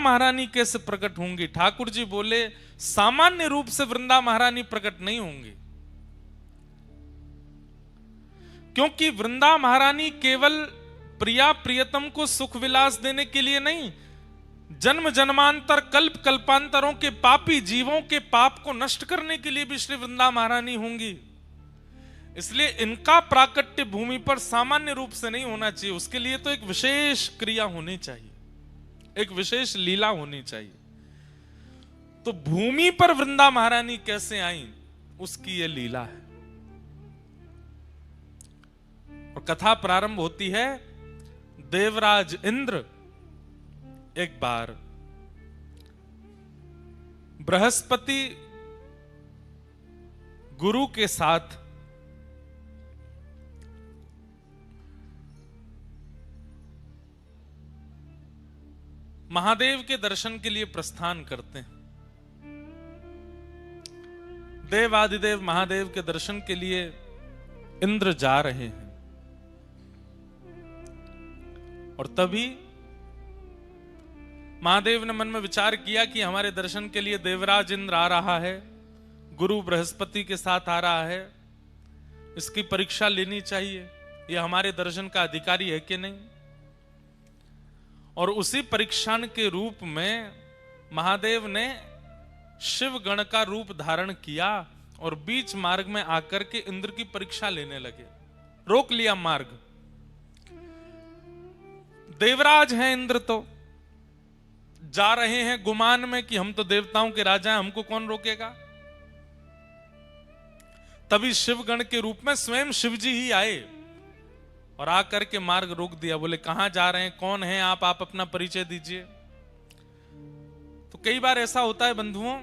महारानी कैसे प्रकट होंगी? ठाकुर जी बोले सामान्य रूप से वृंदा महारानी प्रकट नहीं होंगी, क्योंकि वृंदा महारानी केवल प्रिया प्रियतम को सुख विलास देने के लिए नहीं, जन्म जन्मांतर कल्प कल्पांतरों के पापी जीवों के पाप को नष्ट करने के लिए भी श्री वृंदा महारानी होंगी। इसलिए इनका प्राकट्य भूमि पर सामान्य रूप से नहीं होना चाहिए, उसके लिए तो एक विशेष क्रिया होनी चाहिए, एक विशेष लीला होनी चाहिए। तो भूमि पर वृंदा महारानी कैसे आई, उसकी यह लीला है। और कथा प्रारंभ होती है, देवराज इंद्र एक बार बृहस्पति गुरु के साथ महादेव के दर्शन के लिए प्रस्थान करते हैं। देवादिदेव महादेव के दर्शन के लिए इंद्र जा रहे हैं, और तभी महादेव ने मन में विचार किया कि हमारे दर्शन के लिए देवराज इंद्र आ रहा है, गुरु बृहस्पति के साथ आ रहा है, इसकी परीक्षा लेनी चाहिए, यह हमारे दर्शन का अधिकारी है कि नहीं। और उसी परीक्षण के रूप में महादेव ने शिव गण का रूप धारण किया और बीच मार्ग में आकर के इंद्र की परीक्षा लेने लगे, रोक लिया मार्ग। देवराज हैं इंद्र, तो जा रहे हैं गुमान में कि हम तो देवताओं के राजा हैं, हमको कौन रोकेगा। तभी शिवगण के रूप में स्वयं शिवजी ही आए और आकर के मार्ग रोक दिया। बोले कहां जा रहे हैं, कौन हैं आप अपना परिचय दीजिए। तो कई बार ऐसा होता है बंधुओं,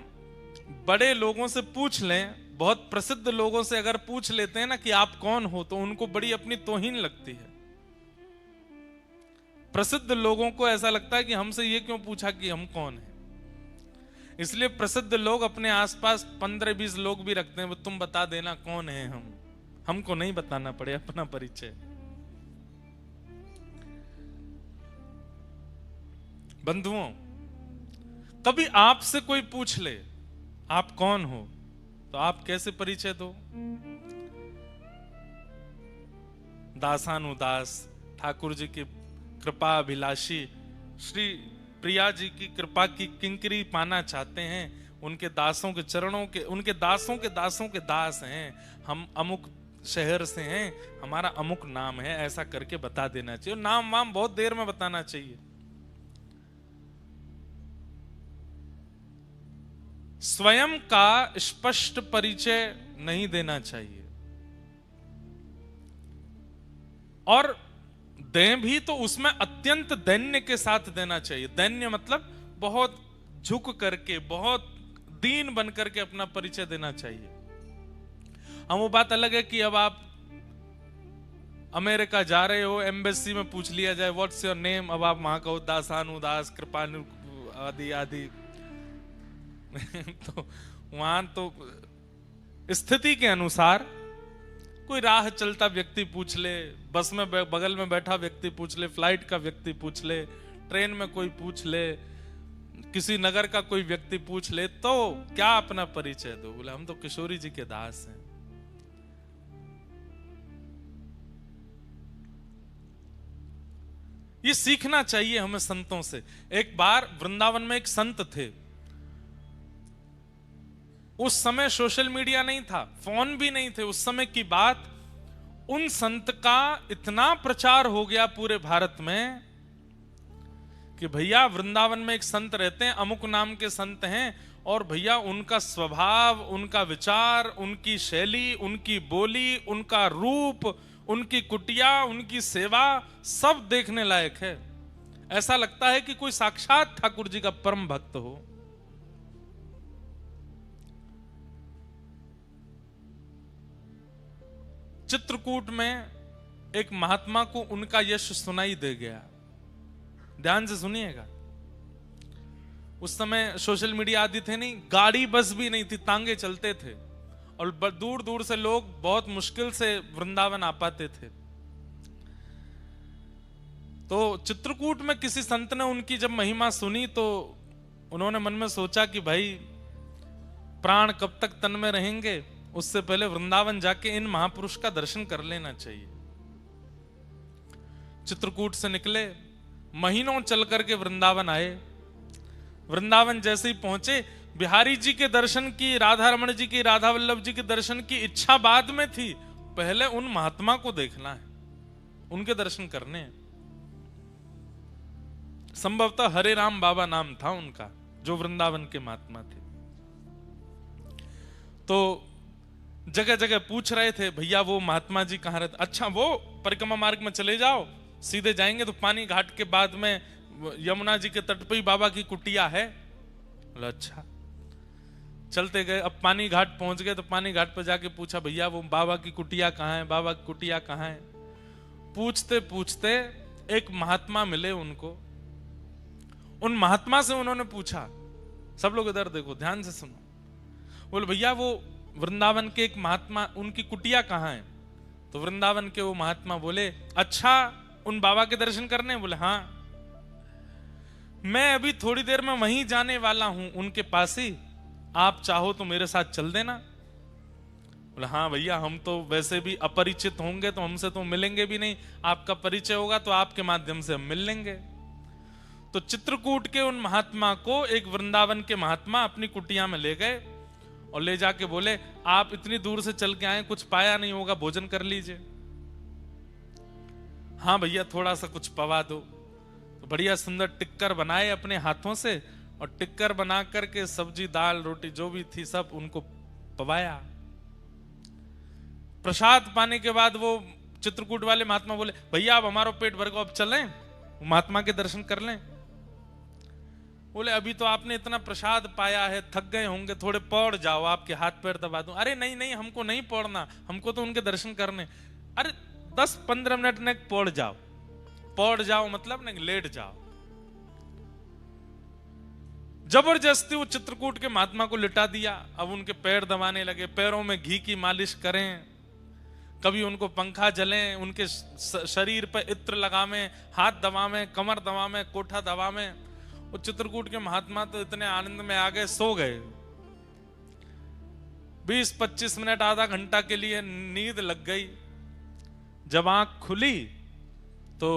बड़े लोगों से पूछ लें, बहुत प्रसिद्ध लोगों से अगर पूछ लेते हैं ना कि आप कौन हो, तो उनको बड़ी अपनी तौहीन लगती है। प्रसिद्ध लोगों को ऐसा लगता है कि हमसे ये क्यों पूछा कि हम कौन हैं। इसलिए प्रसिद्ध लोग अपने आसपास 15-20 लोग भी रखते हैं, वो तुम बता देना कौन है हम, हमको नहीं बताना पड़े अपना परिचय। बंधुओं, कभी आपसे कोई पूछ ले आप कौन हो, तो आप कैसे परिचय दो। दासानुदास, ठाकुर जी की कृपा अभिलाषी, श्री प्रिया जी की कृपा की किंकरी पाना चाहते हैं, उनके दासों के चरणों के, उनके दासों के दासों के दास हैं, हम अमुक शहर से हैं, हमारा अमुक नाम है, ऐसा करके बता देना चाहिए। नाम वाम बहुत देर में बताना चाहिए। स्वयं का स्पष्ट परिचय नहीं देना चाहिए, और दें भी तो उसमें अत्यंत दैन्य के साथ देना चाहिए। दैन्य मतलब बहुत झुक करके, बहुत दीन बन करके अपना परिचय देना चाहिए। हम वो बात अलग है कि अब आप अमेरिका जा रहे हो, एम्बेसी में पूछ लिया जाए व्हाट्स योर नेम, अब आप वहां कहो दासानुदास कृपानु आदि आदि तो वहां तो स्थिति के अनुसार कोई राह चलता व्यक्ति पूछ ले, बस में बगल में बैठा व्यक्ति पूछ ले, फ्लाइट का व्यक्ति पूछ ले, ट्रेन में कोई पूछ ले, किसी नगर का कोई व्यक्ति पूछ ले, तो क्या अपना परिचय दो। बोले हम तो किशोरी जी के दास हैं। ये सीखना चाहिए हमें संतों से। एक बार वृंदावन में एक संत थे, उस समय सोशल मीडिया नहीं था, फोन भी नहीं थे। उस समय की बात, उन संत का इतना प्रचार हो गया पूरे भारत में कि भैया वृंदावन में एक संत रहते हैं, अमुक नाम के संत हैं, और भैया उनका स्वभाव, उनका विचार, उनकी शैली, उनकी बोली, उनका रूप, उनकी कुटिया, उनकी सेवा, सब देखने लायक है। ऐसा लगता है कि कोई साक्षात ठाकुर जी का परम भक्त हो। चित्रकूट में एक महात्मा को उनका यश सुनाई दे गया। ध्यान से सुनिएगा। उस समय सोशल मीडिया आदि थे नहीं, गाड़ी बस भी नहीं थी, तांगे चलते थे, और दूर दूर से लोग बहुत मुश्किल से वृंदावन आ पाते थे। तो चित्रकूट में किसी संत ने उनकी जब महिमा सुनी तो उन्होंने मन में सोचा कि भाई प्राण कब तक तन में रहेंगे, उससे पहले वृंदावन जाके इन महापुरुष का दर्शन कर लेना चाहिए। चित्रकूट से निकले, महीनों चल करके वृंदावन आए। वृंदावन जैसे ही पहुंचे, बिहारी जी के दर्शन की, राधा रमण जी की, राधा वल्लभ जी के दर्शन की इच्छा बाद में थी, पहले उन महात्मा को देखना है, उनके दर्शन करने हैं। संभवतः हरे राम बाबा नाम था उनका, जो वृंदावन के महात्मा थे। तो जगह जगह पूछ रहे थे, भैया वो महात्मा जी कहाँ रहते? अच्छा, वो परिक्रमा मार्ग में चले जाओ, सीधे जाएंगे तो पानी घाट के बाद में यमुना जी के तट पे ही बाबा की कुटिया है। बोला अच्छा। चलते गए, अब पानी घाट पहुंच गए तो पानी घाट पर जाके पूछा, भैया वो बाबा की कुटिया कहाँ है, बाबा की कुटिया कहाँ है? पूछते पूछते एक महात्मा मिले उनको। उन महात्मा से उन्होंने पूछा, सब लोग इधर देखो, ध्यान से सुनो। बोले भैया वो वृंदावन के एक महात्मा, उनकी कुटिया कहाँ है? तो वृंदावन के वो महात्मा बोले, अच्छा उन बाबा के दर्शन करने? बोले हाँ, मैं अभी थोड़ी देर में वहीं जाने वाला हूं, उनके पास ही, आप चाहो तो मेरे साथ चल देना। बोले हाँ भैया, हम तो वैसे भी अपरिचित होंगे तो हमसे तो मिलेंगे भी नहीं, आपका परिचय होगा तो आपके माध्यम से हम मिल लेंगे। तो चित्रकूट के उन महात्मा को एक वृंदावन के महात्मा अपनी कुटिया में ले गए और ले जाके बोले, आप इतनी दूर से चल के आए, कुछ पाया नहीं होगा, भोजन कर लीजिए। हाँ भैया, थोड़ा सा कुछ पवा दो। तो बढ़िया सुंदर टिक्कर बनाए अपने हाथों से, और टिक्कर बना करके सब्जी दाल रोटी जो भी थी सब उनको पवाया। प्रसाद पाने के बाद वो चित्रकूट वाले महात्मा बोले, भैया अब हमारा पेट भर गया, अब चलें महात्मा के दर्शन कर लें। बोले अभी तो आपने इतना प्रसाद पाया है, थक गए होंगे, थोड़े पौड़ जाओ, आपके हाथ पैर दबा दूं। अरे नहीं नहीं, हमको नहीं पौड़ना, हमको तो उनके दर्शन करने। अरे 10-15 मिनट ने पौड़ जाओ। पौड़ जाओ मतलब नहीं, लेट जाओ। जबरदस्ती वो चित्रकूट के महात्मा को लिटा दिया। अब उनके पैर दबाने लगे, पैरों में घी की मालिश करें, कभी उनको पंखा जलें, उनके शरीर पर इत्र लगावें, हाथ दबावें, कमर दबावें, कोठा दबावें। वो चित्रकूट के महात्मा तो इतने आनंद में आ गए, सो गए। 20-25 मिनट, आधा घंटा के लिए नींद लग गई। जब आंख खुली तो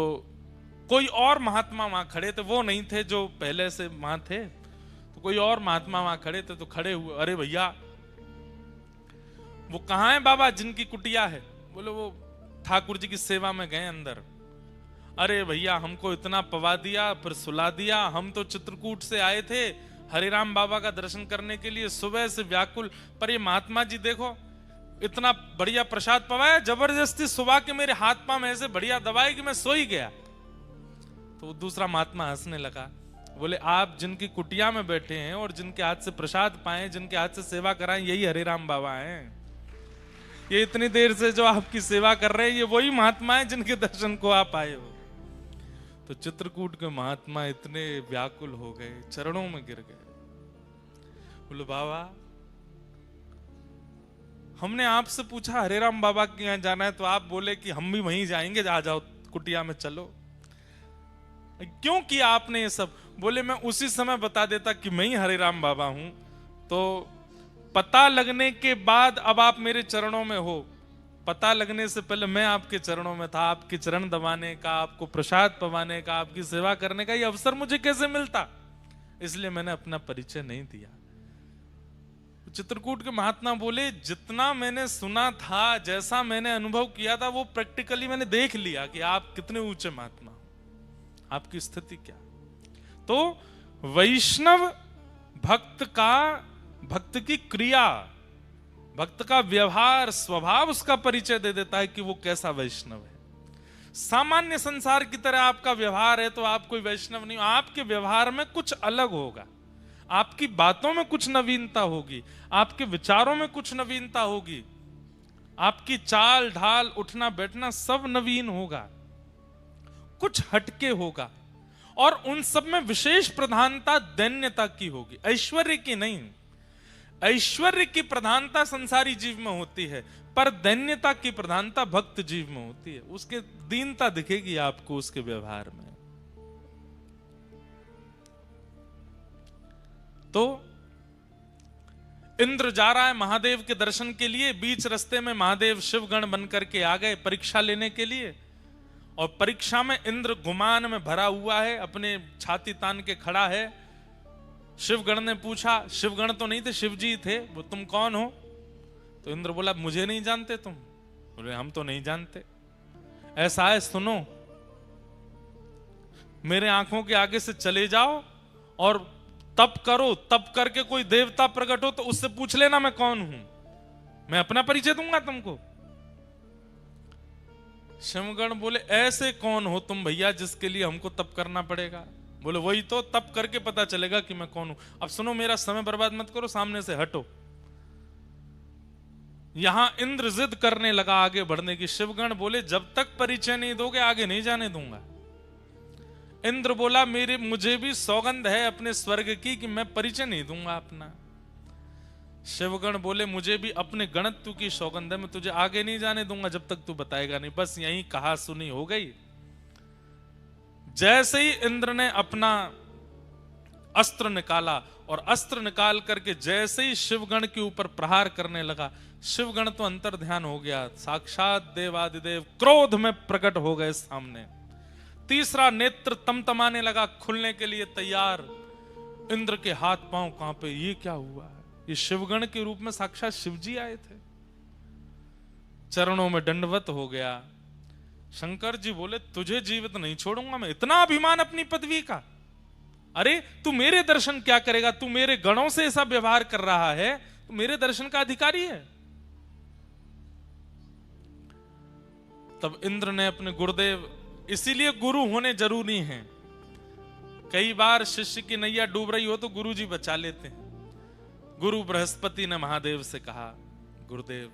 कोई और महात्मा वहां खड़े थे, वो नहीं थे जो पहले से वहां थे, तो कोई और महात्मा वहां खड़े थे। तो खड़े हुए, अरे भैया वो कहाँ है बाबा जिनकी कुटिया है? बोले वो ठाकुर जी की सेवा में गए अंदर। अरे भैया हमको इतना पवा दिया, फिर सुला दिया, हम तो चित्रकूट से आए थे हरिराम बाबा का दर्शन करने के लिए, सुबह से व्याकुल, पर ये महात्मा जी देखो इतना बढ़िया प्रसाद पवाया, जबरदस्ती सुबह के मेरे हाथ पांव में ऐसे बढ़िया दबाए कि मैं सो ही गया। तो दूसरा महात्मा हंसने लगा। बोले आप जिनकी कुटिया में बैठे हैं और जिनके हाथ से प्रसाद पाए, जिनके हाथ से सेवा कराएं, यही हरिराम बाबा हैं। ये इतनी देर से जो आपकी सेवा कर रहे हैं, ये वही महात्मा है जिनके दर्शन को आप आए हो। तो चित्रकूट के महात्मा इतने व्याकुल हो गए, चरणों में गिर गए। बोले बाबा हमने आपसे पूछा हरिराम बाबा के यहाँ जाना है, तो आप बोले कि हम भी वहीं जाएंगे, आ जाओ कुटिया में चलो। क्यों किया आपने ये सब? बोले मैं उसी समय बता देता कि मैं ही हरिराम बाबा हूं, तो पता लगने के बाद अब आप मेरे चरणों में हो, पता लगने से पहले मैं आपके चरणों में था। आपके चरण दबाने का, आपको प्रसाद पवाने का, आपकी सेवा करने का ये अवसर मुझे कैसे मिलता? इसलिए मैंने अपना परिचय नहीं दिया। चित्रकूट के महात्मा बोले जितना मैंने सुना था, जैसा मैंने अनुभव किया था, वो प्रैक्टिकली मैंने देख लिया कि आप कितने ऊंचे महात्मा हो, आपकी स्थिति क्या। तो वैष्णव भक्त की क्रिया, भक्त का व्यवहार, स्वभाव उसका परिचय दे देता है कि वो कैसा वैष्णव है। सामान्य संसार की तरह आपका व्यवहार है तो आप कोई वैष्णव नहीं हो। आपके व्यवहार में कुछ अलग होगा, आपकी बातों में कुछ नवीनता होगी, आपके विचारों में कुछ नवीनता होगी, आपकी चाल ढाल उठना बैठना सब नवीन होगा, कुछ हटके होगा, और उन सब में विशेष प्रधानता दैन्यता की होगी, ऐश्वर्य की नहीं। ऐश्वर्य की प्रधानता संसारी जीव में होती है, पर दैन्यता की प्रधानता भक्त जीव में होती है। उसके दीनता दिखेगी आपको उसके व्यवहार में। तो इंद्र जा रहा है महादेव के दर्शन के लिए। बीच रास्ते में महादेव शिवगण बनकर के आ गए परीक्षा लेने के लिए। और परीक्षा में इंद्र गुमान में भरा हुआ है, अपने छाती तान के खड़ा है। शिवगण ने पूछा, शिवगण तो नहीं थे, शिवजी थे, वो तुम कौन हो? तो इंद्र बोला, मुझे नहीं जानते तुम? बोले, हम तो नहीं जानते। ऐसा है, सुनो, मेरे आंखों के आगे से चले जाओ और तप करो, तप करके कोई देवता प्रकट हो तो उससे पूछ लेना मैं कौन हूं, मैं अपना परिचय दूंगा तुमको। शिवगण बोले, ऐसे कौन हो तुम भैया जिसके लिए हमको तप करना पड़ेगा? बोले, वही तो, तप करके पता चलेगा कि मैं कौन हूं। अब सुनो, मेरा समय बर्बाद मत करो, सामने से हटो। यहां इंद्र जिद करने लगा आगे बढ़ने की। शिवगण बोले, जब तक परिचय नहीं दोगे आगे नहीं जाने दूंगा। इंद्र बोला, मुझे भी सौगंध है अपने स्वर्ग की कि मैं परिचय नहीं दूंगा अपना। शिवगण बोले, मुझे भी अपने गणत्व की सौगंध है, मैं तुझे आगे नहीं जाने दूंगा जब तक तू बताएगा नहीं। बस यही कहा सुनी हो गई। जैसे ही इंद्र ने अपना अस्त्र निकाला और अस्त्र निकाल करके जैसे ही शिवगण के ऊपर प्रहार करने लगा, शिवगण तो अंतर ध्यान हो गया, साक्षात देवादिदेव क्रोध में प्रकट हो गए सामने। तीसरा नेत्र तमतमाने लगा, खुलने के लिए तैयार। इंद्र के हाथ पांव कांपे, ये क्या हुआ है? ये शिवगण के रूप में साक्षात शिवजी आए थे। चरणों में दंडवत हो गया। शंकर जी बोले, तुझे जीवित नहीं छोड़ूंगा मैं, इतना अभिमान अपनी पदवी का? अरे तू मेरे दर्शन क्या करेगा? तू मेरे गणों से ऐसा व्यवहार कर रहा है, तू मेरे दर्शन का अधिकारी है। तब इंद्र ने अपने गुरुदेव, इसीलिए गुरु होने जरूरी हैं। कई बार शिष्य की नैया डूब रही हो तो गुरु जी बचा लेते हैं। गुरु बृहस्पति ने महादेव से कहा, गुरुदेव,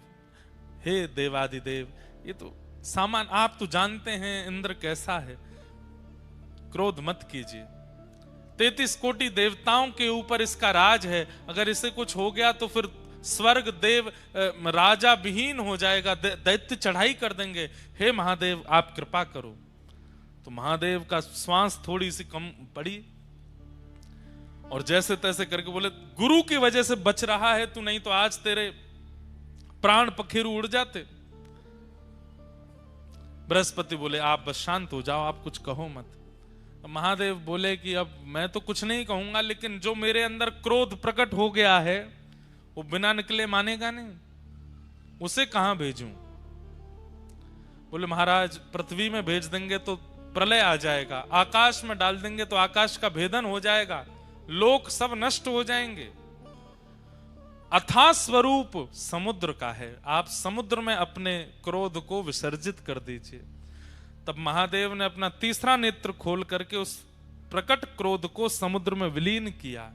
हे देवादिदेव, ये तो सामान, आप तो जानते हैं इंद्र कैसा है, क्रोध मत कीजिए। 33 कोटि देवताओं के ऊपर इसका राज है, अगर इसे कुछ हो गया तो फिर स्वर्ग देव राजा विहीन हो जाएगा, दैत्य चढ़ाई कर देंगे। हे महादेव, आप कृपा करो। तो महादेव का श्वास थोड़ी सी कम पड़ी और जैसे तैसे करके बोले, गुरु की वजह से बच रहा है तू, नहीं तो आज तेरे प्राण पखेरु उड़ जाते। बृहस्पति बोले, आप बस शांत हो जाओ, आप कुछ कहो मत। तो महादेव बोले कि अब मैं तो कुछ नहीं कहूंगा, लेकिन जो मेरे अंदर क्रोध प्रकट हो गया है वो बिना निकले मानेगा नहीं, उसे कहां भेजूं? बोले, महाराज, पृथ्वी में भेज देंगे तो प्रलय आ जाएगा, आकाश में डाल देंगे तो आकाश का भेदन हो जाएगा, लोक सब नष्ट हो जाएंगे। अथाह स्वरूप समुद्र का है, आप समुद्र में अपने क्रोध को विसर्जित कर दीजिए। तब महादेव ने अपना तीसरा नेत्र खोल करके उस प्रकट क्रोध को समुद्र में विलीन किया।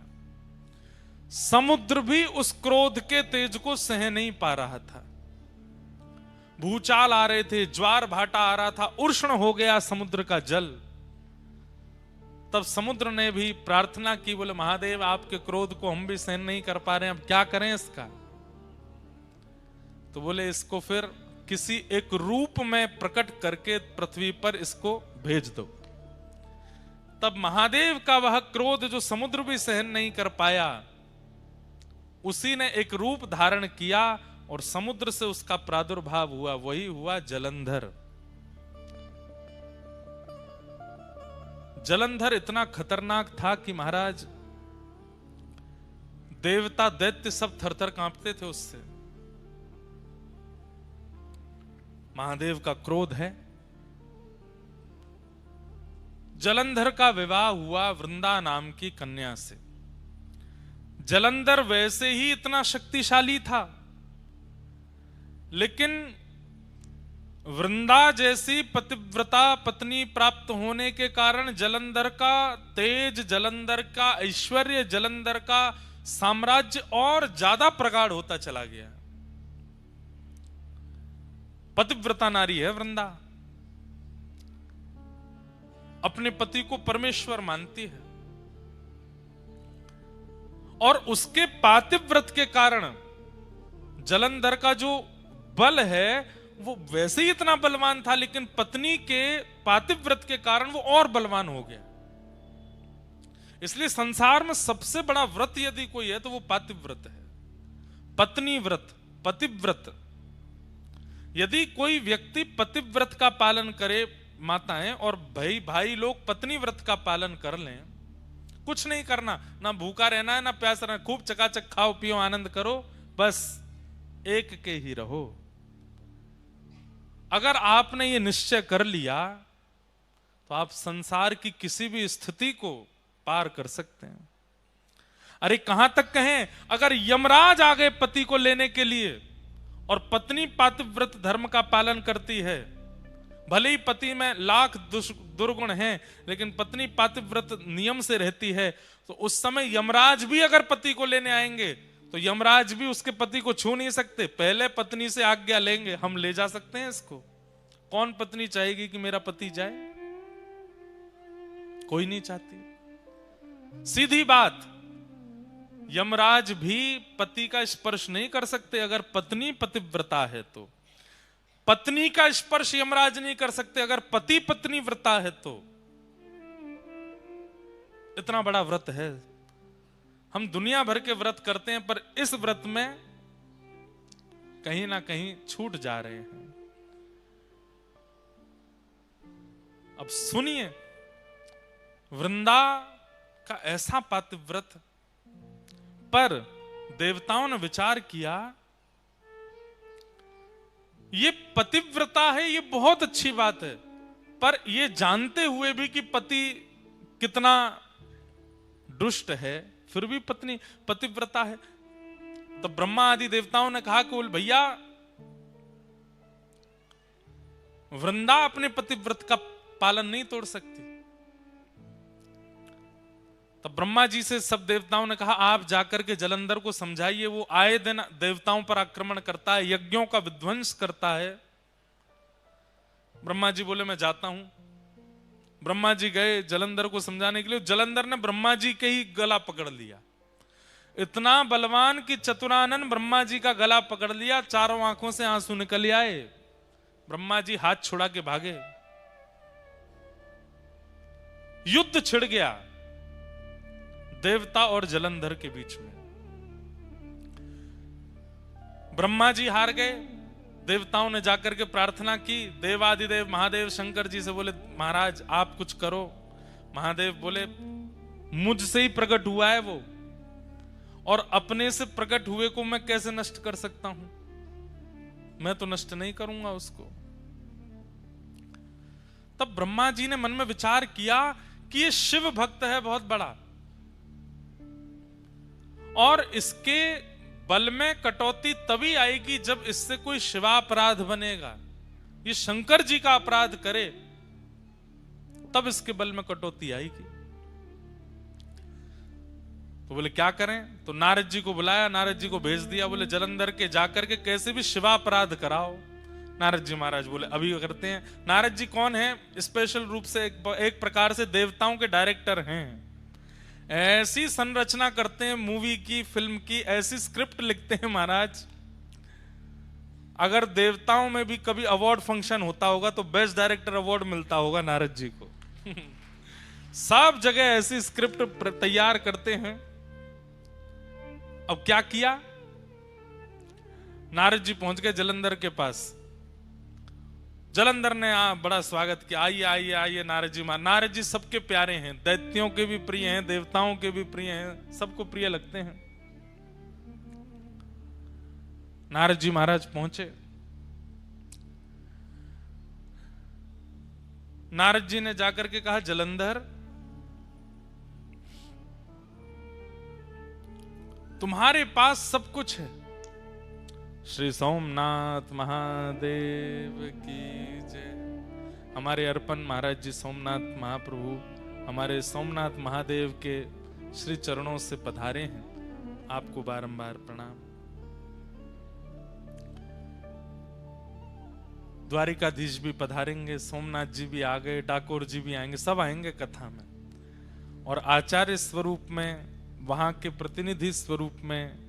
समुद्र भी उस क्रोध के तेज को सह नहीं पा रहा था। भूचाल आ रहे थे, ज्वार भाटा आ रहा था, उष्ण हो गया समुद्र का जल। तब समुद्र ने भी प्रार्थना की, बोले, महादेव, आपके क्रोध को हम भी सहन नहीं कर पा रहे हैं, अब क्या करें इसका? तो बोले, इसको फिर किसी एक रूप में प्रकट करके पृथ्वी पर इसको भेज दो। तब महादेव का वह क्रोध जो समुद्र भी सहन नहीं कर पाया, उसी ने एक रूप धारण किया और समुद्र से उसका प्रादुर्भाव हुआ, वही हुआ जलंधर। जलंधर इतना खतरनाक था कि महाराज, देवता दैत्य सब थरथर कांपते थे उससे। महादेव का क्रोध है। जलंधर का विवाह हुआ वृंदा नाम की कन्या से। जलंधर वैसे ही इतना शक्तिशाली था, लेकिन वृंदा जैसी पतिव्रता पत्नी प्राप्त होने के कारण जलंधर का तेज, जलंधर का ऐश्वर्य, जलंधर का साम्राज्य और ज्यादा प्रगाढ़ होता चला गया। पतिव्रता नारी है वृंदा, अपने पति को परमेश्वर मानती है। और उसके पातिव्रत के कारण जलंधर का जो बल है वो वैसे ही इतना बलवान था, लेकिन पत्नी के पातिव्रत के कारण वो और बलवान हो गया। इसलिए संसार में सबसे बड़ा व्रत यदि कोई है तो वो पातिव्रत है, पत्नी व्रत, पतिव्रत। यदि कोई व्यक्ति पतिव्रत का पालन करे, माताएं और भाई लोग पत्नी व्रत का पालन कर लें, कुछ नहीं करना, ना भूखा रहना है ना प्यास रहना, खूब चकाचक खाओ पियो आनंद करो, बस एक के ही रहो। अगर आपने ये निश्चय कर लिया तो आप संसार की किसी भी स्थिति को पार कर सकते हैं। अरे कहां तक कहें, अगर यमराज आ गए पति को लेने के लिए और पत्नी पातिव्रत धर्म का पालन करती है, भले ही पति में लाख दुर्गुण हैं लेकिन पत्नी पातिव्रत नियम से रहती है, तो उस समय यमराज भी अगर पति को लेने आएंगे तो यमराज भी उसके पति को छू नहीं सकते, पहले पत्नी से आज्ञा लेंगे। हम ले जा सकते हैं इसको? कौन पत्नी चाहेगी कि मेरा पति जाए? कोई नहीं चाहती। सीधी बात, यमराज भी पति का स्पर्श नहीं कर सकते अगर पत्नी पतिव्रता है तो। पत्नी का स्पर्श यमराज नहीं कर सकते अगर पति पत्नी व्रता है तो। इतना बड़ा व्रत है। हम दुनिया भर के व्रत करते हैं पर इस व्रत में कहीं ना कहीं छूट जा रहे हैं। अब सुनिए, वृंदा का ऐसा पातिव्रत, पर देवताओं ने विचार किया ये पतिव्रता है, ये बहुत अच्छी बात है, पर ये जानते हुए भी कि पति कितना दुष्ट है, फिर भी पत्नी पतिव्रता है। तो ब्रह्मा आदि देवताओं ने कहा कि भैया वृंदा अपने पतिव्रत का पालन नहीं तोड़ सकती। तब ब्रह्मा जी से सब देवताओं ने कहा आप जाकर के जलंधर को समझाइए, वो आए दिन देवताओं पर आक्रमण करता है, यज्ञों का विध्वंस करता है। ब्रह्मा जी बोले मैं जाता हूं। ब्रह्मा जी गए जलंधर को समझाने के लिए। जलंधर ने ब्रह्मा जी के ही गला पकड़ लिया, इतना बलवान कि चतुरानन ब्रह्मा जी का गला पकड़ लिया, चारों आंखों से आंसू निकल आए। ब्रह्मा जी हाथ छुड़ा के भागे, युद्ध छिड़ गया देवता और जलंधर के बीच में। ब्रह्मा जी हार गए। देवताओं ने जाकर के प्रार्थना की, देवादिदेव महादेव शंकर जी से बोले महाराज आप कुछ करो। महादेव बोले मुझसे ही प्रकट हुआ है वो, और अपने से प्रकट हुए को मैं कैसे नष्ट कर सकता हूं? मैं तो नष्ट नहीं करूंगा उसको। तब ब्रह्मा जी ने मन में विचार किया कि ये शिव भक्त है बहुत बड़ा, और इसके बल में कटौती तभी आएगी जब इससे कोई शिवापराध बनेगा। ये शंकर जी का अपराध करे तब इसके बल में कटौती आएगी। तो बोले क्या करें? तो नारद जी को बुलाया, नारद जी को भेज दिया। बोले जलंधर के जाकर के कैसे भी शिवापराध कराओ। नारद जी महाराज बोले अभी करते हैं। नारद जी कौन है? स्पेशल रूप से एक प्रकार से देवताओं के डायरेक्टर हैं। ऐसी संरचना करते हैं मूवी की, फिल्म की, ऐसी स्क्रिप्ट लिखते हैं महाराज, अगर देवताओं में भी कभी अवार्ड फंक्शन होता होगा तो बेस्ट डायरेक्टर अवार्ड मिलता होगा नारद जी को। सब जगह ऐसी स्क्रिप्ट तैयार करते हैं। अब क्या किया? नारद जी पहुंच गए जलंधर के पास। जलंधर ने बड़ा स्वागत किया, आइए आइए आइए नारद जी। नारद जी सबके प्यारे हैं, दैत्यों के भी प्रिय हैं, देवताओं के भी प्रिय हैं, सबको प्रिय लगते हैं। नारद जी महाराज पहुंचे। नारद जी ने जाकर के कहा जलंधर तुम्हारे पास सब कुछ है। श्री सोमनाथ महादेव की जय। हमारे अर्पण महाराज जी सोमनाथ महाप्रभु हमारे सोमनाथ महादेव के श्री चरणों से पधारे हैं, आपको बारंबार प्रणाम। द्वारिकाधीश भी पधारेंगे, सोमनाथ जी भी आ गए, डाकोर जी भी आएंगे, सब आएंगे कथा में। और आचार्य स्वरूप में वहां के प्रतिनिधि स्वरूप में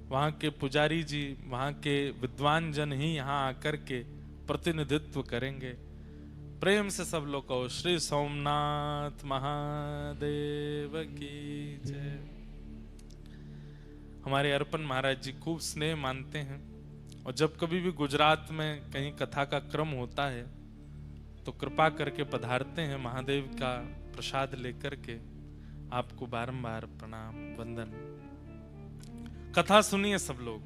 वहां के पुजारी जी, वहां के विद्वान जन ही यहां आकर के प्रतिनिधित्व करेंगे। प्रेम से सब लोग कहो श्री सोमनाथ महादेव की जय। हमारे अर्पण महाराज जी खूब स्नेह मानते हैं, और जब कभी भी गुजरात में कहीं कथा का क्रम होता है तो कृपा करके पधारते हैं महादेव का प्रसाद लेकर के। आपको बारंबार प्रणाम वंदन। कथा सुनिए सब लोग।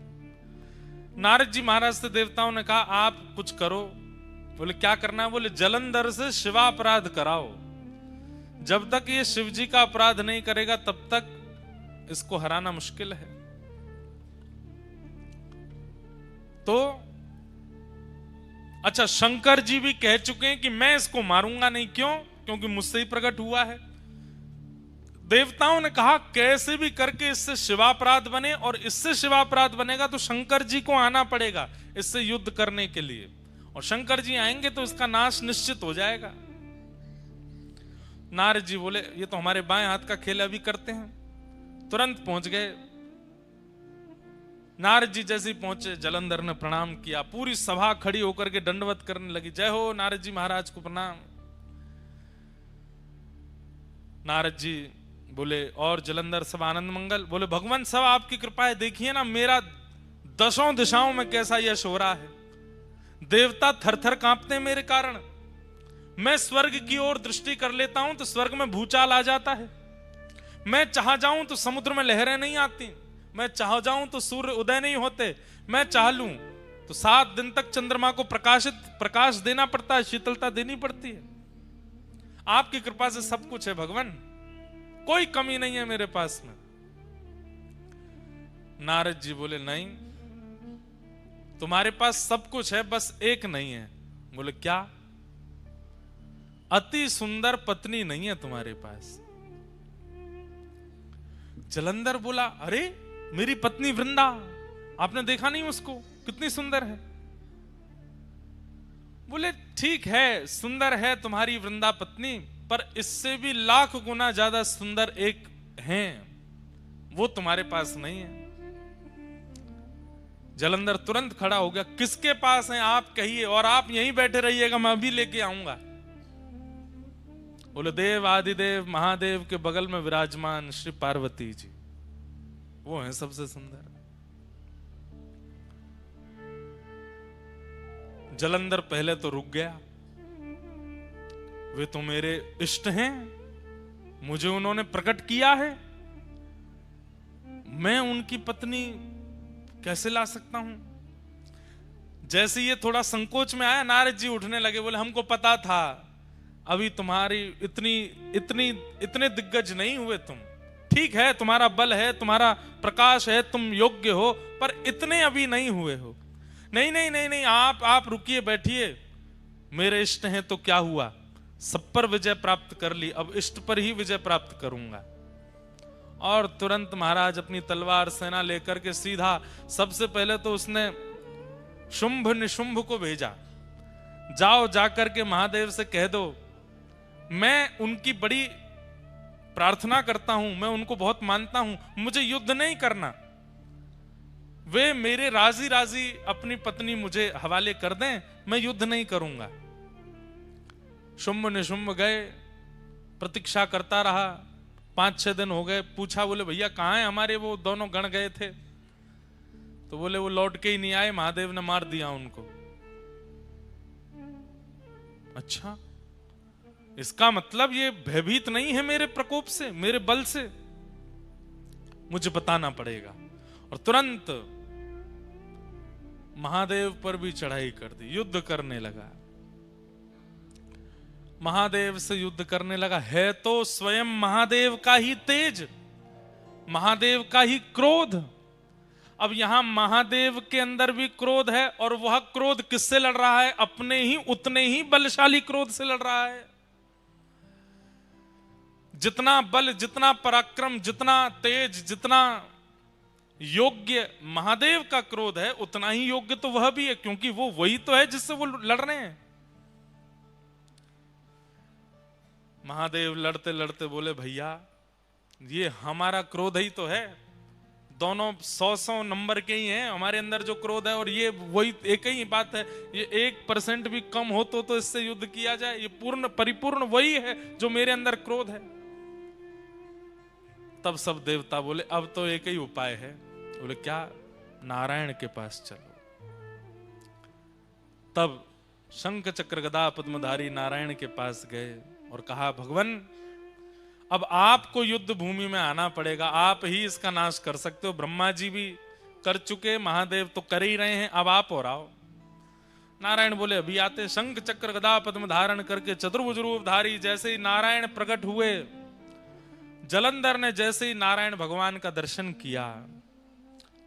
नारद जी महाराज से देवताओं ने कहा आप कुछ करो। बोले क्या करना है? बोले जलंधर से शिवापराध कराओ। जब तक ये शिव जी का अपराध नहीं करेगा तब तक इसको हराना मुश्किल है। तो अच्छा, शंकर जी भी कह चुके हैं कि मैं इसको मारूंगा नहीं। क्यों? क्योंकि मुझसे ही प्रकट हुआ है। देवताओं ने कहा कैसे भी करके इससे शिवापराध बने, और इससे शिवापराध बनेगा तो शंकर जी को आना पड़ेगा इससे युद्ध करने के लिए, और शंकर जी आएंगे तो इसका नाश निश्चित हो जाएगा। नारद जी बोले ये तो हमारे बाएं हाथ का खेल अभी करते हैं। तुरंत पहुंच गए। नारद जी जैसे ही पहुंचे, जलंधर ने प्रणाम किया। पूरी सभा खड़ी होकर के दंडवत करने लगी। जय हो नारद जी महाराज को प्रणाम। नारद जी बोले और जलंधर सब आनंद मंगल। बोले भगवान सब आपकी कृपा है, देखिए ना मेरा 10 दिशाओं में कैसा यश हो रहा है। देवता थर-थर कांपते हैं मेरे कारण। मैं स्वर्ग की ओर दृष्टि कर लेता हूं तो स्वर्ग में भूचाल आ जाता है। मैं चाह जाऊं तो समुद्र में लहरें नहीं आती। मैं चाह जाऊं तो सूर्य उदय नहीं होते। मैं चाह लूं तो 7 दिन तक चंद्रमा को प्रकाश देना पड़ता है, शीतलता देनी पड़ती है। आपकी कृपा से सब कुछ है भगवान, कोई कमी नहीं है मेरे पास में। नारद जी बोले नहीं, तुम्हारे पास सब कुछ है, बस एक नहीं है। बोले क्या? अति सुंदर पत्नी नहीं है तुम्हारे पास। जलंधर बोला अरे मेरी पत्नी वृंदा, आपने देखा नहीं उसको, कितनी सुंदर है। बोले ठीक है, सुंदर है तुम्हारी वृंदा पत्नी, पर इससे भी लाख गुना ज्यादा सुंदर एक है, वो तुम्हारे पास नहीं है। जलंधर तुरंत खड़ा हो गया। किसके पास है आप कहिए, और आप यहीं बैठे रहिएगा, मैं अभी लेके आऊंगा। बोले देव आदिदेव महादेव के बगल में विराजमान श्री पार्वती जी, वो हैं सबसे सुंदर। जलंधर पहले तो रुक गया। वे तो मेरे इष्ट हैं, मुझे उन्होंने प्रकट किया है, मैं उनकी पत्नी कैसे ला सकता हूं? जैसे ये थोड़ा संकोच में आया, नारद जी उठने लगे। बोले हमको पता था अभी तुम्हारी इतने दिग्गज नहीं हुए तुम। ठीक है तुम्हारा बल है, तुम्हारा प्रकाश है, तुम योग्य हो, पर इतने अभी नहीं हुए हो। नहीं नहीं नहीं नहीं, आप रुकिए बैठिए। मेरे इष्ट हैं तो क्या हुआ, सब पर विजय प्राप्त कर ली, अब इष्ट पर ही विजय प्राप्त करूंगा। और तुरंत महाराज अपनी तलवार सेना लेकर के सीधा, सबसे पहले तो उसने शुंभ निशुंभ को भेजा। जाओ जाकर के महादेव से कह दो मैं उनकी बड़ी प्रार्थना करता हूं, मैं उनको बहुत मानता हूं, मुझे युद्ध नहीं करना। वे मेरे राजी राजी अपनी पत्नी मुझे हवाले कर दें, मैं युद्ध नहीं करूंगा। शुंभ निशुंभ गए, प्रतीक्षा करता रहा। 5-6 दिन हो गए। पूछा, बोले भैया कहाँ है हमारे वो दोनों गण गए थे? तो बोले वो लौट के ही नहीं आए, महादेव ने मार दिया उनको। अच्छा, इसका मतलब ये भयभीत नहीं है मेरे प्रकोप से, मेरे बल से, मुझे बताना पड़ेगा। और तुरंत महादेव पर भी चढ़ाई कर दी, युद्ध करने लगा। महादेव से युद्ध करने लगा। है तो स्वयं महादेव का ही तेज, महादेव का ही क्रोध। अब यहां महादेव के अंदर भी क्रोध है, और वह क्रोध किससे लड़ रहा है? अपने ही उतने ही बलशाली क्रोध से लड़ रहा है। जितना बल, जितना पराक्रम, जितना तेज, जितना योग्य महादेव का क्रोध है, उतना ही योग्य तो वह भी है, क्योंकि वो वही तो है जिससे वो लड़ रहे हैं। महादेव लड़ते लड़ते बोले भैया ये हमारा क्रोध ही तो है, दोनों 100 नंबर के ही हैं हमारे अंदर जो क्रोध है, और ये वही एक ही बात है, ये 1% भी कम हो तो इससे युद्ध किया जाए, ये पूर्ण परिपूर्ण वही है जो मेरे अंदर क्रोध है। तब सब देवता बोले अब तो एक ही उपाय है। बोले क्या? नारायण के पास चलो। तब शंख चक्र गदा पद्मधारी नारायण के पास गए और कहा भगवान अब आपको युद्ध भूमि में आना पड़ेगा, आप ही इसका नाश कर सकते हो। ब्रह्मा जी भी कर चुके, महादेव तो कर ही रहे हैं, अब आप और आओ। नारायण बोले अभी आते। शंख चक्र गदा पद्म धारण करके चतुर्भुज रूप धारी जैसे ही नारायण प्रकट हुए, जलंधर ने जैसे ही नारायण भगवान का दर्शन किया,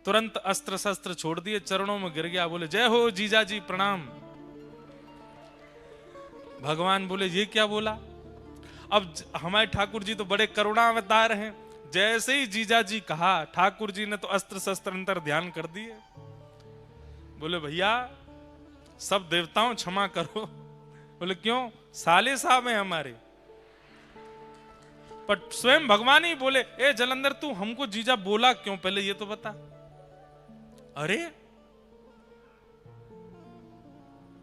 तुरंत अस्त्र शस्त्र छोड़ दिए, चरणों में गिर गया। बोले जय हो जीजा जी प्रणाम। भगवान बोले ये क्या बोला? अब हमारे ठाकुर जी तो बड़े करुणा अवतार हैं, जैसे ही जीजा जी कहा ठाकुर जी ने तो अस्त्र शस्त्र अंतर ध्यान कर दिए। बोले भैया सब देवताओं क्षमा करो। बोले क्यों? साले साहब हैं हमारे। पर स्वयं भगवान ही बोले ए जलंधर तू हमको जीजा बोला क्यों, पहले ये तो बता। अरे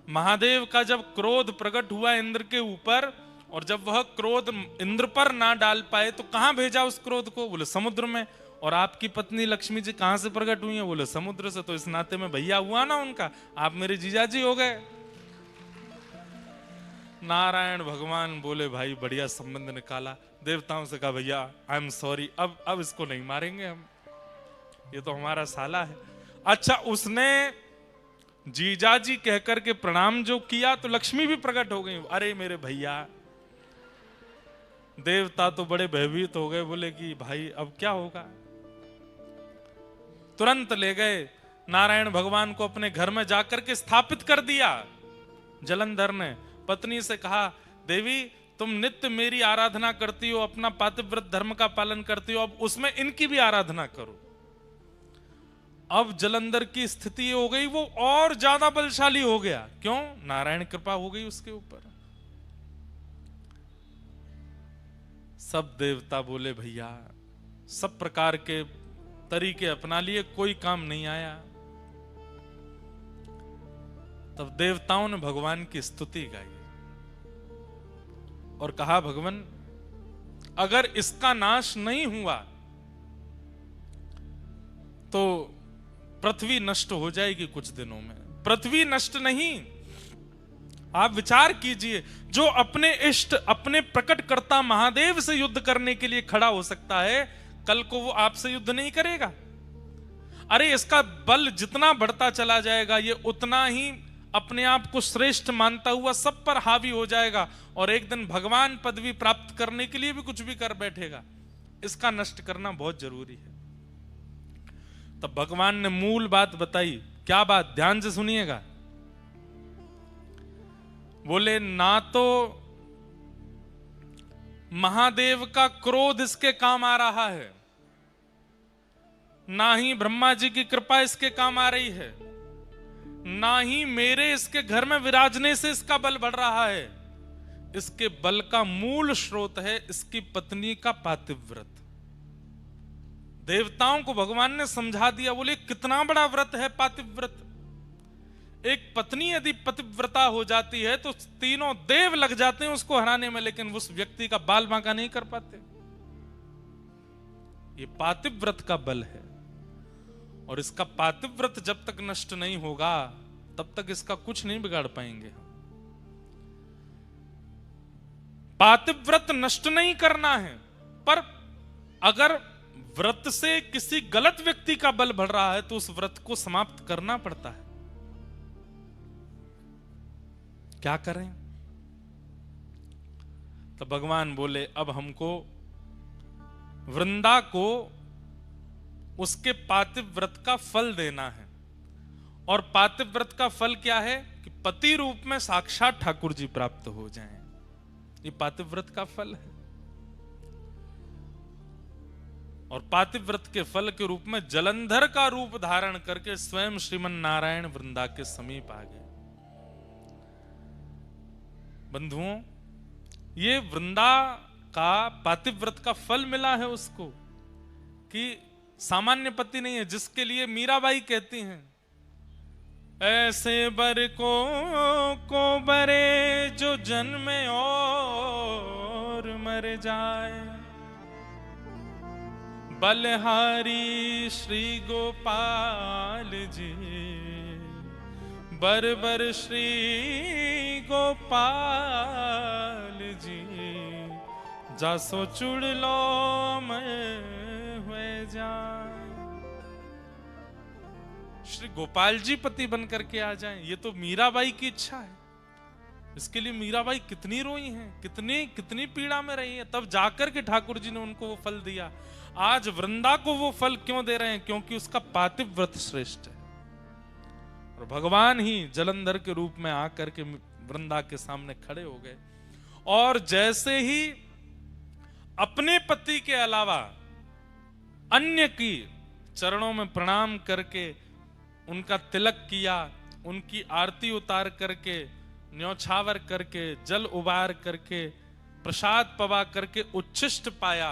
महादेव का जब क्रोध प्रकट हुआ इंद्र के ऊपर, और जब वह क्रोध इंद्र पर ना डाल पाए तो कहां भेजा उस क्रोध को? बोले समुद्र में। और आपकी पत्नी लक्ष्मी जी कहां से प्रकट हुई है? बोले समुद्र से। तो इस नाते में भैया हुआ ना उनका, आप मेरे जीजाजी हो गए। नारायण भगवान बोले भाई बढ़िया संबंध निकाला। देवताओं से कहा भैया आई एम सॉरी, अब इसको नहीं मारेंगे हम, ये तो हमारा साला है। अच्छा उसने जीजाजी कहकर के प्रणाम जो किया तो लक्ष्मी भी प्रकट हो गई। अरे मेरे भैया, देवता तो बड़े भयभीत हो गए, बोले कि भाई अब क्या होगा। तुरंत ले गए नारायण भगवान को अपने घर में जाकर के स्थापित कर दिया। जलंधर ने पत्नी से कहा देवी तुम नित्य मेरी आराधना करती हो, अपना पातिव्रत धर्म का पालन करती हो, अब उसमें इनकी भी आराधना करो। अब जलंधर की स्थिति हो गई वो और ज्यादा बलशाली हो गया। क्यों? नारायण कृपा हो गई उसके ऊपर। सब देवता बोले भैया सब प्रकार के तरीके अपना लिए, कोई काम नहीं आया। तब देवताओं ने भगवान की स्तुति गाई और कहा भगवान अगर इसका नाश नहीं हुआ तो पृथ्वी नष्ट हो जाएगी कुछ दिनों में। पृथ्वी नष्ट नहीं, आप विचार कीजिए, जो अपने इष्ट अपने प्रकटकर्ता महादेव से युद्ध करने के लिए खड़ा हो सकता है, कल को वो आपसे युद्ध नहीं करेगा। अरे इसका बल जितना बढ़ता चला जाएगा ये उतना ही अपने आप को श्रेष्ठ मानता हुआ सब पर हावी हो जाएगा, और एक दिन भगवान पदवी प्राप्त करने के लिए भी कुछ भी कर बैठेगा। इसका नष्ट करना बहुत जरूरी है। तब भगवान ने मूल बात बताई। क्या बात? ध्यान से सुनिएगा। बोले ना तो महादेव का क्रोध इसके काम आ रहा है, ना ही ब्रह्मा जी की कृपा इसके काम आ रही है, ना ही मेरे इसके घर में विराजने से इसका बल बढ़ रहा है। इसके बल का मूल स्रोत है इसकी पत्नी का पातिव्रत। देवताओं को भगवान ने समझा दिया। बोले कितना बड़ा व्रत है पातिव्रत। एक पत्नी यदि पतिव्रता हो जाती है तो तीनों देव लग जाते हैं उसको हराने में, लेकिन उस व्यक्ति का बाल बांका नहीं कर पाते। ये पातिव्रत का बल है, और इसका पातिव्रत जब तक नष्ट नहीं होगा तब तक इसका कुछ नहीं बिगाड़ पाएंगे। पातिव्रत नष्ट नहीं करना है, पर अगर व्रत से किसी गलत व्यक्ति का बल बढ़ रहा है तो उस व्रत को समाप्त करना पड़ता है। क्या करें? तो भगवान बोले अब हमको वृंदा को उसके पातिव्रत का फल देना है। और पातिव्रत का फल क्या है? कि पति रूप में साक्षात ठाकुर जी प्राप्त हो जाएं। ये पातिव्रत का फल है। और पातिव्रत के फल के रूप में जलंधर का रूप धारण करके स्वयं श्रीमन नारायण वृंदा के समीप आ गए। बंधुओं, ये वृंदा का पातिव्रत का फल मिला है उसको, कि सामान्य पति नहीं है, जिसके लिए मीराबाई कहती हैं, ऐसे बर को बरे जो जन्मे और मर जाए, बलहारी श्री गोपाल जी, बर बर श्री गोपाल जी, जासो चुड़ लो मैं हुए जाए। श्री गोपाल जी पति बन करके आ जाएं, ये तो मीराबाई की इच्छा है। इसके लिए मीराबाई कितनी रोई हैं, कितनी पीड़ा में रही है, तब जाकर के ठाकुर जी ने उनको वो फल दिया। आज वृंदा को वो फल क्यों दे रहे हैं? क्योंकि उसका पातिव्रत श्रेष्ठ है। और भगवान ही जलंधर के रूप में आकर के वृंदा के सामने खड़े हो गए, और जैसे ही अपने पति के अलावा अन्य की चरणों में प्रणाम करके उनका तिलक किया, उनकी आरती उतार करके, न्योछावर करके, जल उबार करके, प्रसाद पवा करके उच्छिष्ट पाया,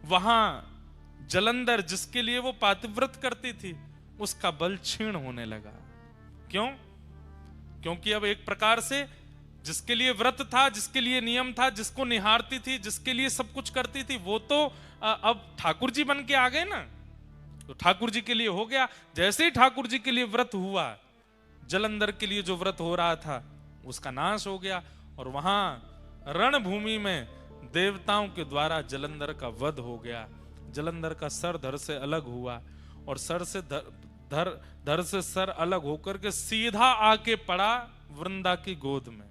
वहां जलंधर जिसके लिए वो पातिव्रत करती थी उसका बल क्षीण होने लगा। क्यों? क्योंकि अब एक प्रकार से जिसके लिए व्रत था, जिसके लिए नियम था, जिसको निहारती थी, जिसके लिए सब कुछ करती थी, वो तो अब ठाकुर जी बन के आ गए ना, तो ठाकुर जी के लिए हो गया। जैसे ही ठाकुर जी के लिए व्रत हुआ, जलंधर के लिए जो व्रत हो रहा था उसका नाश हो गया, और वहां रणभूमि में देवताओं के द्वारा जलंधर का वध हो गया। जलंधर का सर धड़ से अलग हुआ, और सर से धड़ से सर अलग होकर के सीधा आके पड़ा वृंदा की गोद में।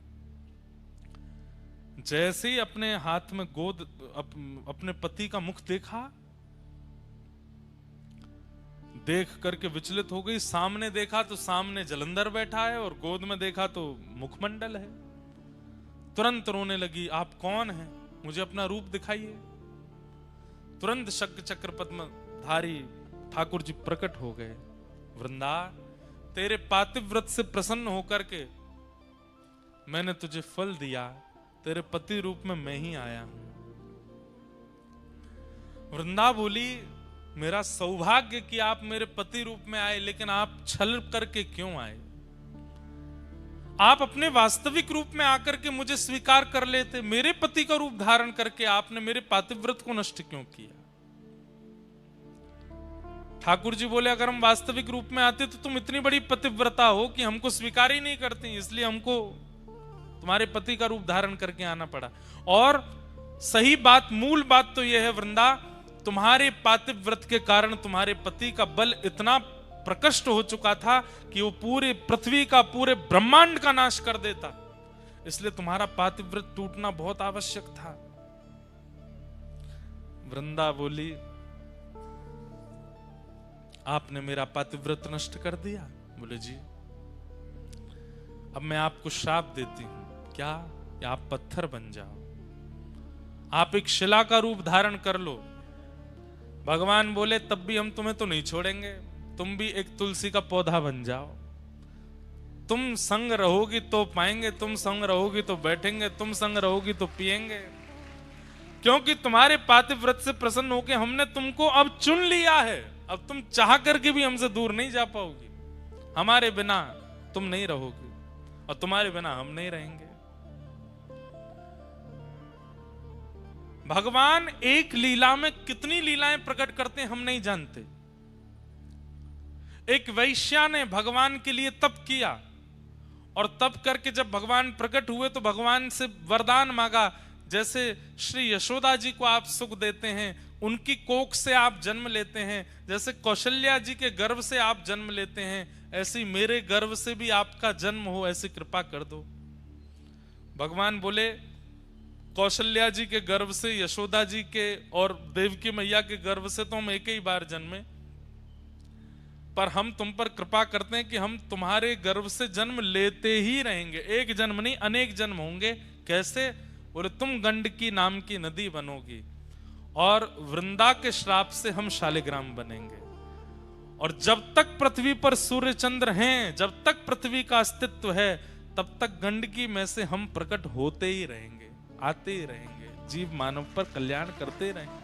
जैसे ही अपने हाथ में गोद अपने पति का मुख देखा, देख करके विचलित हो गई। सामने देखा तो सामने जलंधर बैठा है, और गोद में देखा तो मुखमंडल है। तुरंत रोने लगी, आप कौन हैं? मुझे अपना रूप दिखाइए। तुरंत शंख चक्र पद्म धारी ठाकुर जी प्रकट हो गए। वृंदा, तेरे पातिव्रत से प्रसन्न होकर के मैंने तुझे फल दिया, तेरे पति रूप में मैं ही आया हूं। वृंदा बोली, मेरा सौभाग्य कि आप मेरे पति रूप में आए, लेकिन आप छल करके क्यों आए? आप अपने वास्तविक रूप में आकर के मुझे स्वीकार कर लेते। मेरे पति का रूप धारण करके आपने मेरे पातिव्रत को नष्ट क्यों किया? ठाकुर जी बोले, अगर हम वास्तविक रूप में आते तो तुम इतनी बड़ी पतिव्रता हो कि हमको स्वीकार ही नहीं करती, इसलिए हमको तुम्हारे पति का रूप धारण करके आना पड़ा। और सही बात, मूल बात तो यह है वृंदा, तुम्हारे पातिव्रत के कारण तुम्हारे पति का बल इतना प्रकट हो चुका था कि वो पूरे पृथ्वी का, पूरे ब्रह्मांड का नाश कर देता, इसलिए तुम्हारा पातिव्रत टूटना बहुत आवश्यक था। वृंदा बोली, आपने मेरा पातिव्रत नष्ट कर दिया। बोले जी, अब मैं आपको श्राप देती हूं। क्या? कि आप पत्थर बन जाओ, आप एक शिला का रूप धारण कर लो। भगवान बोले, तब भी हम तुम्हें तो नहीं छोड़ेंगे, तुम भी एक तुलसी का पौधा बन जाओ। तुम संग रहोगी तो पाएंगे, तुम संग रहोगी तो बैठेंगे, तुम संग रहोगी तो पिएंगे, क्योंकि तुम्हारे पातिव्रत से प्रसन्न होकर हमने तुमको अब चुन लिया है। अब तुम चाह करके भी हमसे दूर नहीं जा पाओगी। हमारे बिना तुम नहीं रहोगी, और तुम्हारे बिना हम नहीं रहेंगे। भगवान एक लीला में कितनी लीलाएं प्रकट करते हैं हम नहीं जानते। एक वैश्या ने भगवान के लिए तप किया, और तप करके जब भगवान प्रकट हुए तो भगवान से वरदान मांगा। जैसे श्री यशोदा जी को आप सुख देते हैं, उनकी कोख से आप जन्म लेते हैं, जैसे कौशल्या जी के गर्भ से आप जन्म लेते हैं, ऐसी मेरे गर्भ से भी आपका जन्म हो, ऐसी कृपा कर दो। भगवान बोले, कौशल्या जी के गर्भ से, यशोदा जी के और देवकी मैया के गर्भ से तो हम एक ही बार जन्मे, पर हम तुम पर कृपा करते हैं कि हम तुम्हारे गर्भ से जन्म लेते ही रहेंगे। एक जन्म नहीं, अनेक जन्म होंगे। कैसे? बोले, तुम गंडकी नाम की नदी बनोगी, और वृंदा के श्राप से हम शालिग्राम बनेंगे। और जब तक पृथ्वी पर सूर्य चंद्र हैं, जब तक पृथ्वी का अस्तित्व है, तब तक गंडकी में से हम प्रकट होते ही रहेंगे। आते ही रहेंगे, जीव मानव पर कल्याण करते रहेंगे।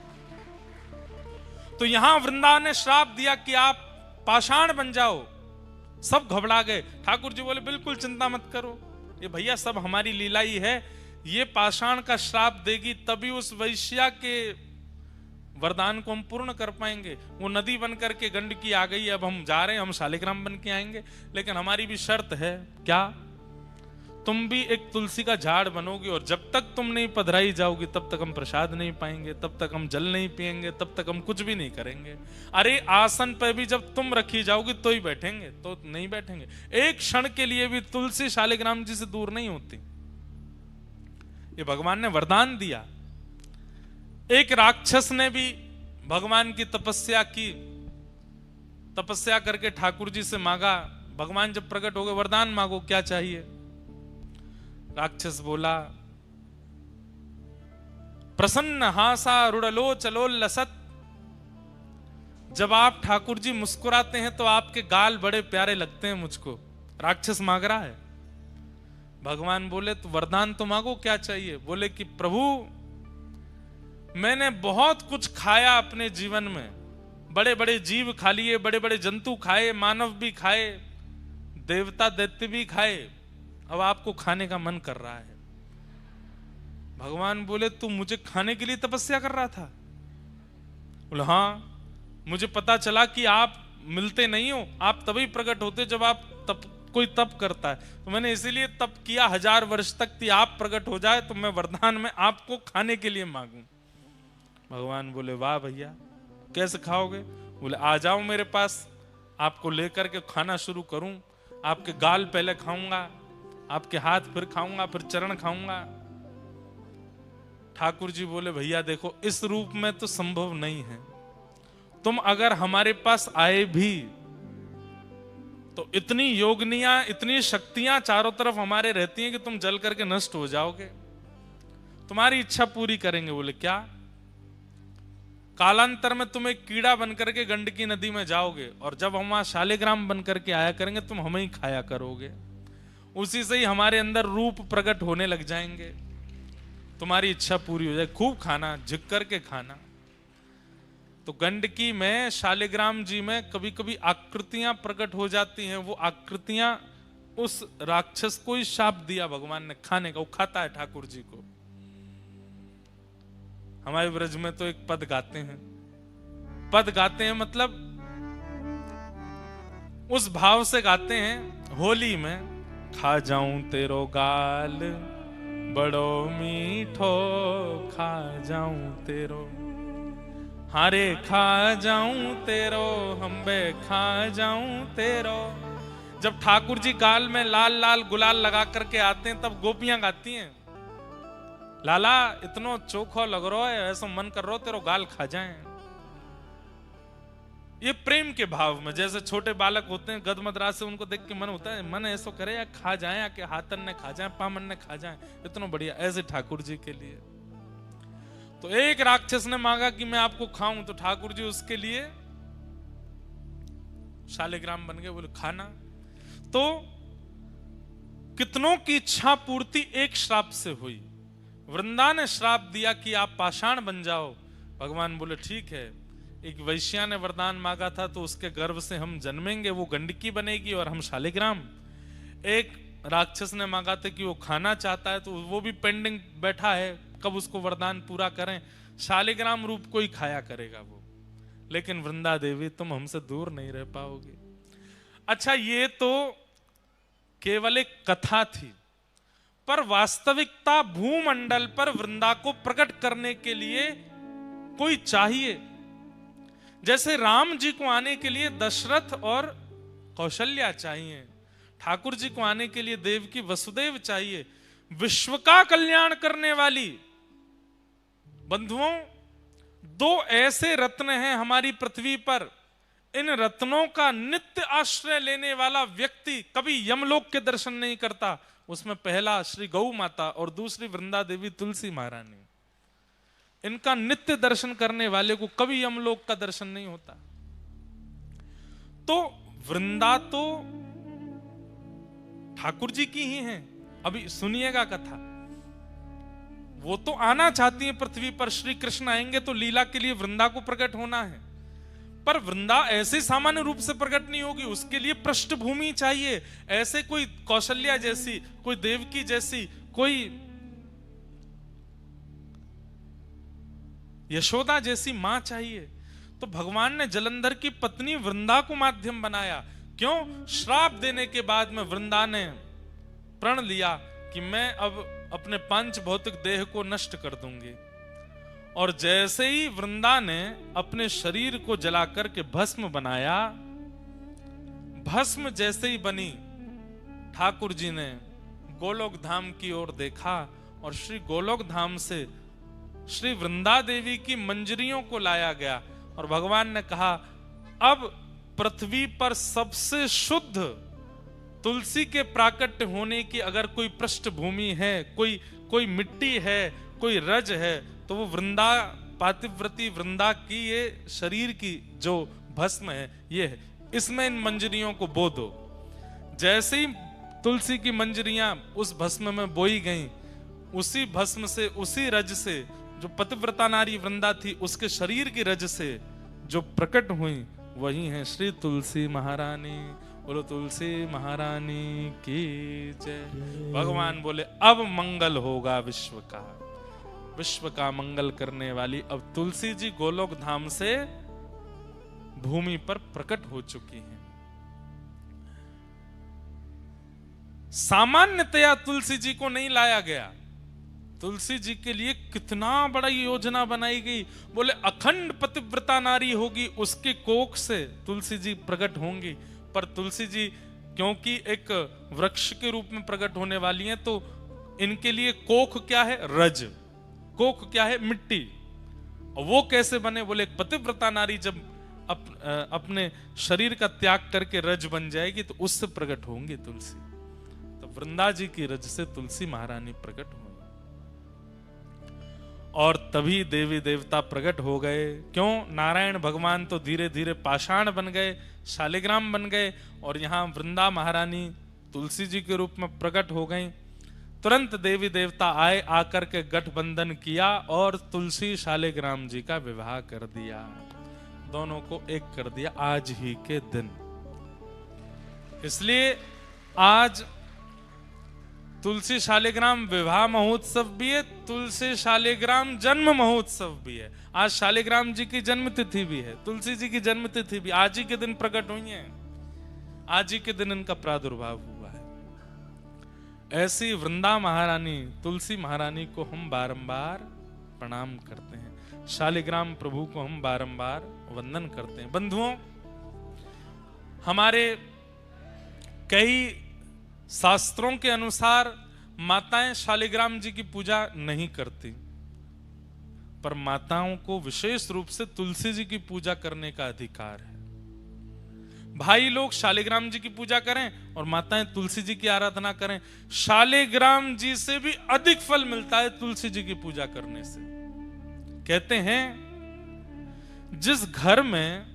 तो यहां वृंदावन ने श्राप दिया कि आप पाषाण बन जाओ। सब घबरा गए। ठाकुर जी बोले बिल्कुल चिंता मत करो, ये भैया सब हमारी लीला ही है। ये पाषाण का श्राप देगी तभी उस वैश्या के वरदान को हम पूर्ण कर पाएंगे। वो नदी बन करके गंडकी आ गई, अब हम जा रहे हैं, हम शालिग्राम बन के आएंगे, लेकिन हमारी भी शर्त है। क्या? तुम भी एक तुलसी का झाड़ बनोगे और जब तक तुम नहीं पधराई जाओगी तब तक हम प्रसाद नहीं पाएंगे, तब तक हम जल नहीं पिएंगे, तब तक हम कुछ भी नहीं करेंगे। अरे आसन पर भी जब तुम रखी जाओगी तो ही बैठेंगे, तो नहीं बैठेंगे। एक क्षण के लिए भी तुलसी शालिग्राम जी से दूर नहीं होती। ये भगवान ने वरदान दिया। एक राक्षस ने भी भगवान की तपस्या की, तपस्या करके ठाकुर जी से मांगा। भगवान जब प्रकट हो गए, वरदान मांगो, क्या चाहिए? राक्षस बोला, प्रसन्न हासा रुड़लो चलो लसत। जब आप ठाकुर जी मुस्कुराते हैं तो आपके गाल बड़े प्यारे लगते हैं मुझको। राक्षस मांग रहा है। भगवान बोले तो वरदान तो मांगो, क्या चाहिए? बोले कि प्रभु मैंने बहुत कुछ खाया अपने जीवन में, बड़े बड़े जीव खा लिए, बड़े बड़े जंतु खाए, मानव भी खाए, देवता दैत्य भी खाए, अब आपको खाने का मन कर रहा है। भगवान बोले तू मुझे खाने के लिए तपस्या कर रहा था? बोले हाँ, मुझे पता चला कि आप मिलते नहीं हो, आप तभी प्रकट होते जब आप कोई तप करता है, तो मैंने इसीलिए तप किया 1000 वर्ष तक कि आप प्रकट हो जाए तो मैं वरदान में आपको खाने के लिए मांगू। भगवान बोले वाह भैया, कैसे खाओगे? बोले आ जाओ मेरे पास, आपको लेकर के खाना शुरू करूं। आपके गाल पहले खाऊंगा, आपके हाथ फिर खाऊंगा, फिर चरण खाऊंगा। ठाकुर जी बोले भैया देखो, इस रूप में तो संभव नहीं है। तुम अगर हमारे पास आए भी तो इतनी योगनियां, इतनी शक्तियां चारों तरफ हमारे रहती हैं कि तुम जल करके नष्ट हो जाओगे। तुम्हारी इच्छा पूरी करेंगे। बोले क्या? कालांतर में तुम एक कीड़ा बनकर के गंडकी नदी में जाओगे और जब हम वहां शालिग्राम बनकर के आया करेंगे तुम हमें ही खाया करोगे। उसी से ही हमारे अंदर रूप प्रकट होने लग जाएंगे। तुम्हारी इच्छा पूरी हो जाए, खूब खाना, झुक करके खाना। तो गंडकी में, शालिग्राम जी में कभी कभी आकृतियां प्रकट हो जाती हैं। वो आकृतियां उस राक्षस को ही शाप दिया भगवान ने खाने का। वो खाता है ठाकुर जी को। हमारे ब्रज में तो एक पद गाते हैं, पद गाते हैं मतलब उस भाव से गाते हैं। होली में खा जाऊं तेरो गाल बड़ो मीठो, खा जाऊं तेरो, हारे खा जाऊं तेरो, हम्बे खा जाऊं तेरो। जब ठाकुर जी गाल में लाल लाल गुलाल लगा करके आते हैं तब गोपियां गाती हैं, लाला इतनो चोखो लग रहा है, ऐसा मन कर रहा तेरो गाल खा जाएं। ये प्रेम के भाव में, जैसे छोटे बालक होते हैं गदमदरा से, उनको देख के मन होता है, मन ऐसा करे या खा जाए, या कि हाथन ने खा जाए, पामन ने खा जाए, इतना बढ़िया। ऐसे ठाकुर जी के लिए तो एक राक्षस ने मांगा कि मैं आपको खाऊं, तो ठाकुर जी उसके लिए शालिग्राम बन गए। बोले खाना। तो कितनों की इच्छा पूर्ति एक श्राप से हुई। वृंदा ने श्राप दिया कि आप पाषाण बन जाओ। भगवान बोले ठीक है। एक वैश्या ने वरदान मांगा था तो उसके गर्भ से हम जन्मेंगे, वो गंडकी बनेगी और हम शालिग्राम। एक राक्षस ने मांगा था कि वो खाना चाहता है तो वो भी पेंडिंग बैठा है, कब उसको वरदान पूरा करें। शालिग्राम रूप को ही खाया करेगा वो। लेकिन वृंदा देवी तुम हमसे दूर नहीं रह पाओगे। अच्छा, ये तो केवल एक कथा थी, पर वास्तविकता भूमंडल पर वृंदा को प्रकट करने के लिए कोई चाहिए। जैसे राम जी को आने के लिए दशरथ और कौशल्या चाहिए, ठाकुर जी को आने के लिए देवकी वसुदेव चाहिए। विश्व का कल्याण करने वाली बंधुओं, दो ऐसे रत्न हैं हमारी पृथ्वी पर, इन रत्नों का नित्य आश्रय लेने वाला व्यक्ति कभी यमलोक के दर्शन नहीं करता। उसमें पहला श्री गौ माता और दूसरी वृंदा देवी तुलसी महारानी। इनका नित्य दर्शन करने वाले को कभी यमलोक का दर्शन नहीं होता। तो वृंदा तो ठाकुर जी की ही हैं। अभी सुनिएगा कथा। वो तो आना चाहती है पृथ्वी पर, श्री कृष्ण आएंगे तो लीला के लिए वृंदा को प्रकट होना है, पर वृंदा ऐसे सामान्य रूप से प्रकट नहीं होगी, उसके लिए पृष्ठभूमि चाहिए। ऐसे कोई कौशल्या जैसी, कोई देवकी जैसी, कोई यशोदा जैसी मां चाहिए। तो भगवान ने जलंधर की पत्नी वृंदा को माध्यम बनाया। क्यों? श्राप देने के बाद में वृंदा ने प्रण लिया कि मैं अब अपने पंच भौतिक देह को नष्ट कर दूंगी। और जैसे ही वृंदा ने अपने शरीर को जलाकर के भस्म बनाया, भस्म जैसे ही बनी, ठाकुर जी ने गोलोक धाम की ओर देखा और श्री गोलोक धाम से श्री वृंदा देवी की मंजरियों को लाया गया और भगवान ने कहा अब पृथ्वी पर सबसे शुद्ध तुलसी के प्राकट्य होने की अगर कोई पृष्ठभूमि है, कोई मिट्टी है, कोई रज है, तो वो वृंदा, पातिव्रती वृंदा की ये शरीर की जो भस्म है ये है। इसमें इन मंजरियों को बो दो। जैसे ही तुलसी की मंजरियां उस भस्म में बोई गईं, उसी भस्म से, उसी रज से, जो पतिव्रता नारी वृंदा थी उसके शरीर की रज से जो प्रकट हुई, वही है श्री तुलसी महारानी। बोलो तुलसी महारानी की जय। भगवान बोले अब मंगल होगा विश्व का, विश्व का मंगल करने वाली अब तुलसी जी गोलोक धाम से भूमि पर प्रकट हो चुकी हैं। सामान्यतया तुलसी जी को नहीं लाया गया, तुलसी जी के लिए कितना बड़ा योजना बनाई गई। बोले अखंड पतिव्रता नारी होगी, उसके कोख से तुलसी जी प्रकट होंगी। पर तुलसी जी क्योंकि एक वृक्ष के रूप में प्रकट होने वाली हैं, तो इनके लिए कोख क्या है? रज। कोख क्या है? मिट्टी। और वो कैसे बने? बोले पतिव्रता नारी जब अपने शरीर का त्याग करके रज बन जाएगी तो उससे प्रकट होंगी तुलसी। तो वृंदा जी की रज से तुलसी महारानी प्रकट हुई और तभी देवी देवता प्रकट हो गए। क्यों? नारायण भगवान तो धीरे धीरे पाषाण बन गए, शालिग्राम बन गए और यहाँ वृंदा महारानी तुलसी जी के रूप में प्रकट हो गई। तुरंत देवी देवता आए, आकर के गठबंधन किया और तुलसी शालिग्राम जी का विवाह कर दिया, दोनों को एक कर दिया आज ही के दिन। इसलिए आज तुलसी शालिग्राम विवाह महोत्सव भी है, तुलसी शालिग्राम जन्म महोत्सव भी है। आज शालिग्राम जी की जन्म तिथि भी है, तुलसी जी की जन्म तिथि भी आज ही के दिन प्रकट हुई है, आज ही के दिन इनका प्रादुर्भाव हुआ है। ऐसी वृंदा महारानी तुलसी महारानी को हम बारंबार प्रणाम करते हैं, शालिग्राम प्रभु को हम बारंबार वंदन करते हैं। बंधुओं, हमारे कई शास्त्रों के अनुसार माताएं शालिग्राम जी की पूजा नहीं करती, पर माताओं को विशेष रूप से तुलसी जी की पूजा करने का अधिकार है। भाई लोग शालिग्राम जी की पूजा करें और माताएं तुलसी जी की आराधना करें। शालिग्राम जी से भी अधिक फल मिलता है तुलसी जी की पूजा करने से। कहते हैं जिस घर में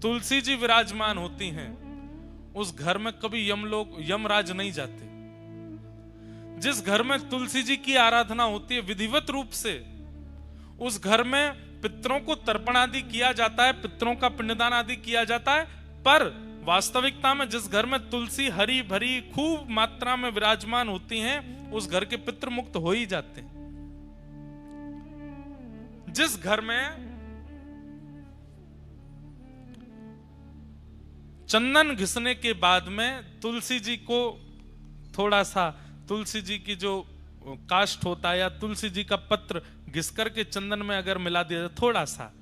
तुलसी जी विराजमान होती हैं उस घर में कभी यमराज नहीं जाते। जिस घर में तुलसी जी की आराधना होती है विधिवत रूप से, उस घर में पितरों को तर्पण आदि किया जाता है, पितरों का पिंडदान आदि किया जाता है। पर वास्तविकता में जिस घर में तुलसी हरी भरी खूब मात्रा में विराजमान होती हैं, उस घर के पितृ मुक्त हो ही जाते हैं। जिस घर में चंदन घिसने के बाद में तुलसी जी को थोड़ा सा, तुलसी जी की जो काष्ठ होता है या तुलसी जी का पत्र घिस करके चंदन में अगर मिला दिया जाए थोड़ा सा,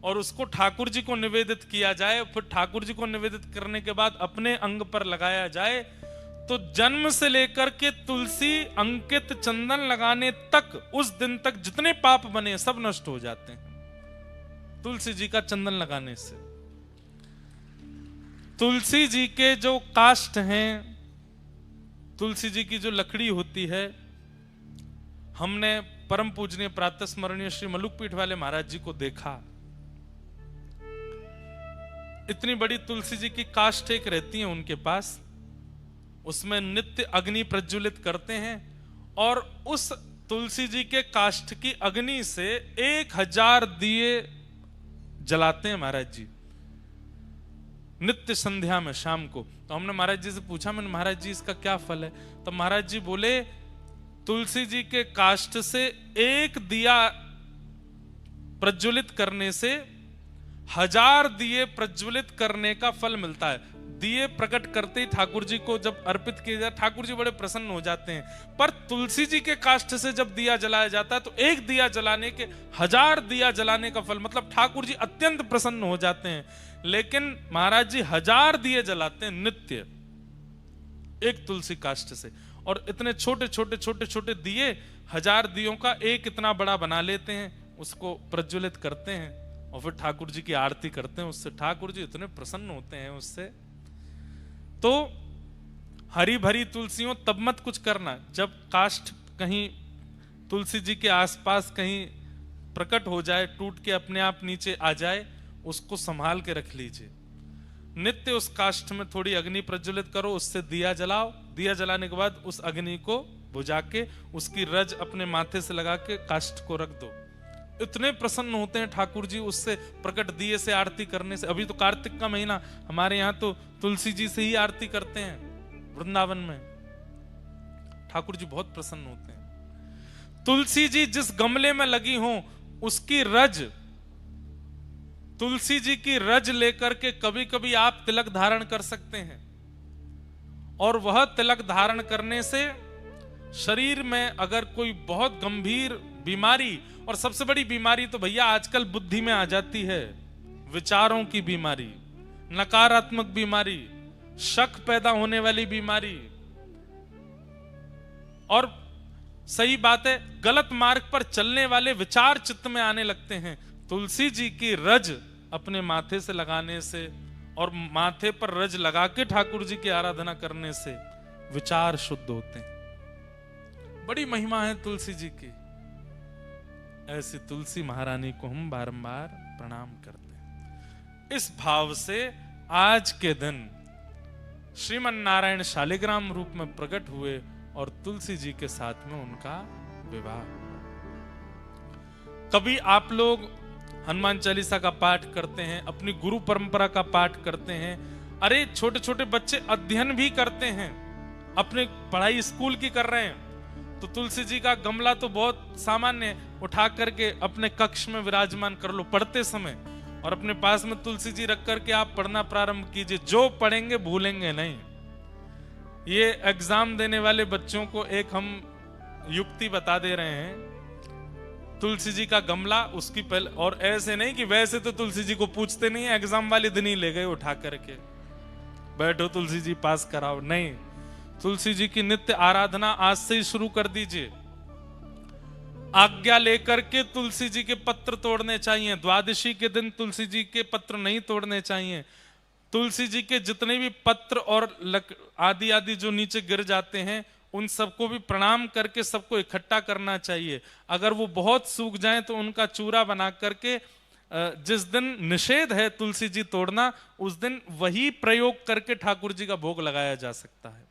और उसको ठाकुर जी को निवेदित किया जाए, फिर ठाकुर जी को निवेदित करने के बाद अपने अंग पर लगाया जाए, तो जन्म से लेकर के तुलसी अंकित चंदन लगाने तक, उस दिन तक जितने पाप बने सब नष्ट हो जाते हैं तुलसी जी का चंदन लगाने से। तुलसी जी के जो काष्ठ हैं, तुलसी जी की जो लकड़ी होती है, हमने परम पूजनीय प्रातः स्मरणीय श्री मलुकपीठ वाले महाराज जी को देखा। इतनी बड़ी तुलसी जी की काष्ठ एक रहती है उनके पास, उसमें नित्य अग्नि प्रज्वलित करते हैं और उस तुलसी जी के काष्ठ की अग्नि से 1000 दिए जलाते हैं महाराज जी नित्य संध्या में शाम को। तो हमने महाराज जी से पूछा, मैंने महाराज जी इसका क्या फल है? तो महाराज जी बोले तुलसी जी के काष्ठ से एक दिया प्रज्वलित करने से 1000 दिए प्रज्वलित करने का फल मिलता है। दिए प्रकट करते ही ठाकुर जी को जब अर्पित किए जाए ठाकुर जी बड़े प्रसन्न हो जाते हैं। पर तुलसी जी के काष्ठ से जब दिया जलाया जाता है तो एक दिया जलाने के 1000 दिया जलाने का फल, मतलब ठाकुर जी अत्यंत प्रसन्न हो जाते हैं। लेकिन महाराज जी 1000 दिए जलाते हैं नित्य एक तुलसी काष्ठ से, और इतने छोटे छोटे छोटे छोटे दिए 1000 दियों का एक इतना बड़ा बना लेते हैं, उसको प्रज्वलित करते हैं और फिर ठाकुर जी की आरती करते हैं। उससे ठाकुर जी इतने प्रसन्न होते हैं उससे। तो हरी भरी तुलसियों तब मत कुछ करना जब काष्ठ कहीं तुलसी जी के आसपास कहीं प्रकट हो जाए, टूट के अपने आप नीचे आ जाए, उसको संभाल के रख लीजिए। नित्य उस काष्ठ में थोड़ी अग्नि प्रज्वलित करो, उससे दिया जलाओ। दिया जलाने के बाद उस अग्नि को बुझा के उसकी रज अपने माथे से लगा के काष्ठ को रख दो। इतने प्रसन्न होते हैं ठाकुर जी उससे प्रकट दिए से आरती करने से। अभी तो कार्तिक का महीना, हमारे यहाँ तो तुलसी जी से ही आरती करते हैं वृंदावन में। ठाकुर जी बहुत प्रसन्न होते हैं। तुलसी जी जिस गमले में लगी हो उसकी रज, तुलसी जी की रज लेकर के कभी कभी आप तिलक धारण कर सकते हैं, और वह तिलक धारण करने से शरीर में अगर कोई बहुत गंभीर बीमारी, और सबसे बड़ी बीमारी तो भैया आजकल बुद्धि में आ जाती है, विचारों की बीमारी, नकारात्मक बीमारी, शक पैदा होने वाली बीमारी, और सही बात है गलत मार्ग पर चलने वाले विचार चित्त में आने लगते हैं। तुलसी जी की रज अपने माथे से लगाने से और माथे पर रज लगा के ठाकुर जी की आराधना करने से विचार शुद्ध होते हैं। बड़ी महिमा है तुलसी जी की। ऐसी तुलसी महारानी को हम बारंबार प्रणाम करते हैं। इस भाव से आज के दिन श्रीमन नारायण शालिग्राम रूप में प्रकट हुए और तुलसी जी के साथ में उनका विवाह। कभी आप लोग हनुमान चालीसा का पाठ करते हैं, अपनी गुरु परंपरा का पाठ करते हैं। अरे छोटे छोटे बच्चे अध्ययन भी करते हैं, अपने पढ़ाई स्कूल की कर रहे हैं, तो तुलसी जी का गमला तो बहुत सामान्य, उठा करके अपने कक्ष में विराजमान कर लो पढ़ते समय, और अपने पास में तुलसी जी रख करके आप पढ़ना प्रारंभ कीजिए। जो पढ़ेंगे भूलेंगे नहीं। ये एग्जाम देने वाले बच्चों को एक हम युक्ति बता दे रहे हैं। तुलसी जी का गमला उसकी पहले, और ऐसे नहीं कि वैसे तो तुलसी जी को पूछते नहीं, एग्जाम वाले दिन ही ले गए उठा करके, बैठो तुलसी जी पास कराओ, नहीं। तुलसी जी की नित्य आराधना आज से ही शुरू कर दीजिए। आज्ञा लेकर के तुलसी जी के पत्र तोड़ने चाहिए। द्वादशी के दिन तुलसी जी के पत्र नहीं तोड़ने चाहिए। तुलसी जी के जितने भी पत्र और आदि आदि जो नीचे गिर जाते हैं उन सबको भी प्रणाम करके सबको इकट्ठा करना चाहिए। अगर वो बहुत सूख जाएं तो उनका चूरा बना करके जिस दिन निषेध है तुलसी जी तोड़ना, उस दिन वही प्रयोग करके ठाकुर जी का भोग लगाया जा सकता है।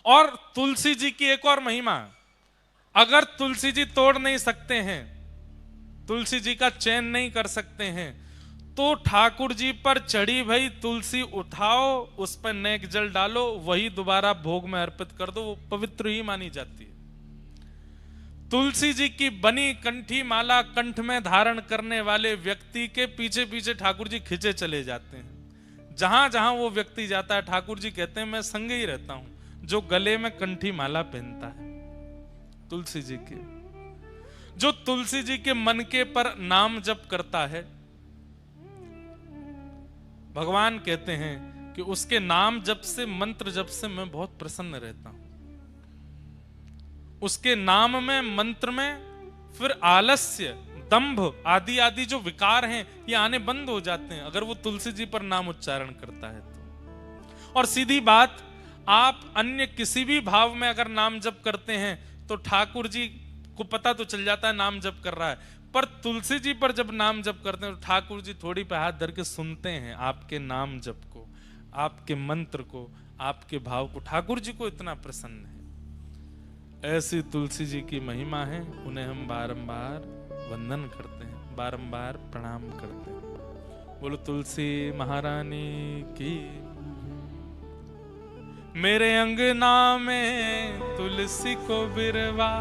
और तुलसी जी की एक और महिमा, अगर तुलसी जी तोड़ नहीं सकते हैं, तुलसी जी का चयन नहीं कर सकते हैं, तो ठाकुर जी पर चढ़ी भई तुलसी उठाओ, उस पर नेक जल डालो, वही दोबारा भोग में अर्पित कर दो, वो पवित्र ही मानी जाती है। तुलसी जी की बनी कंठी माला कंठ में धारण करने वाले व्यक्ति के पीछे पीछे ठाकुर जी खिंचे चले जाते हैं। जहां जहां वो व्यक्ति जाता है ठाकुर जी कहते हैं मैं संगे ही रहता हूं। जो गले में कंठी माला पहनता है तुलसी जी के, जो तुलसी जी के मन के पर नाम जप करता है, भगवान कहते हैं कि उसके नाम जप से, मंत्र जप से मैं बहुत प्रसन्न रहता हूं। उसके नाम में, मंत्र में फिर आलस्य, दंभ आदि आदि जो विकार हैं ये आने बंद हो जाते हैं अगर वो तुलसी जी पर नाम उच्चारण करता है तो। और सीधी बात, आप अन्य किसी भी भाव में अगर नाम जप करते हैं तो ठाकुर जी को पता तो चल जाता है नाम जप कर रहा है, पर तुलसी जी पर जब नाम जप करते हैं तो ठाकुर जी थोड़ी पे हाथ धर के सुनते हैं आपके नाम जप को, आपके मंत्र को, आपके भाव को। ठाकुर जी को इतना प्रसन्न है। ऐसी तुलसी जी की महिमा है, उन्हें हम बारंबार वंदन करते हैं, बारंबार प्रणाम करते हैं। बोलो तुलसी महारानी की। मेरे अंगना में तुलसी को बिरवा,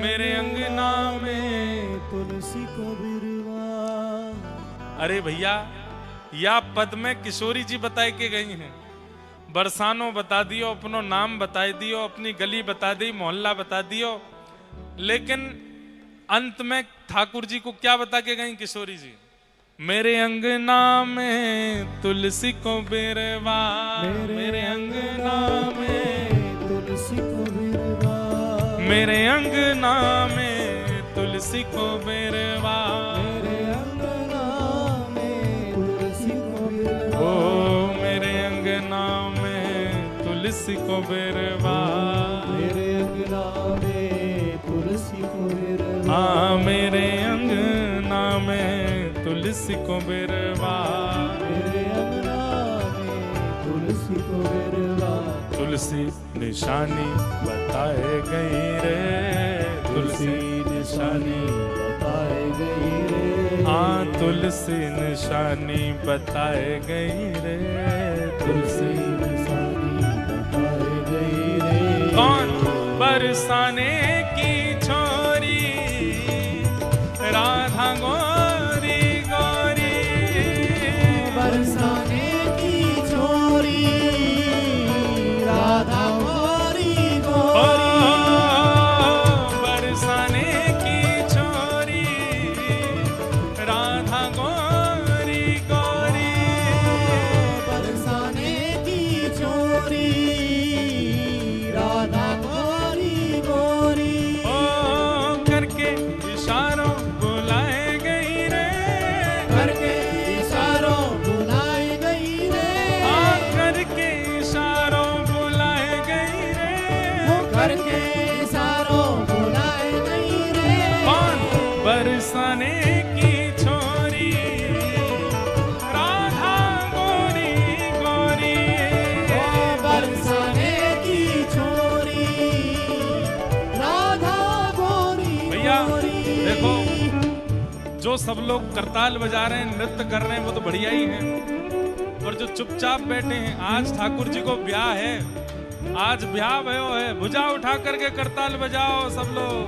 मेरे अंगना में तुलसी को बिरवा। अरे भैया, या पद में किशोरी जी बताए के गई हैं। बरसानो बता दियो, अपनो नाम बता दियो, अपनी गली बता दी, मोहल्ला बता दियो, लेकिन अंत में ठाकुर जी को क्या बता के गई किशोरी जी? मेरे अंगना में तुलसी को बिरवा, मेरे अंगना में तुलसी को बिरवा। मेरे अंगना में तुलसी को बिरवा, मेरे अंगना में तुलसी को बिरवा। ओ मेरे अंगना में तुलसी को बिरवा, मेरे अंगना में तुलसी को बिरवा। हाँ मेरे अंगना में तुलसी को बिरवा, मेरे अंगना में तुलसी को बिरवा। तुलसी निशानी बताए गई रे, तुलसी निशानी बताए गई रे। हाँ तुलसी निशानी बताए गई रे, तुलसी निशानी बताए गई रे। कौन? बरसाने की छोरी राधा गोरी गोरी, बरसाने की छोरी राधा गोरी गोरी। बरसाने की छोरी राधा गोरी गोरी, बरसाने की छोरी राधा गोरी गोरी। ओ करके इशारों बुलाए गई रे, करके इशारों बुलाए गई रे। हाँ करके इशारों बुलाए गई रे, करके इशारों बुलाए गई रे। कौन? बरसाने की छोरी राधा गोरी गोरी, बरसाने की छोरी राधा गोरी भैया गोरी। देखो, जो सब लोग करताल बजा रहे हैं, नृत्य कर रहे हैं, वो तो बढ़िया ही है, और जो चुपचाप बैठे हैं, आज ठाकुर जी को ब्याह है, आज ब्याह भयो है, भुजा उठा करके करताल बजाओ सब लोग।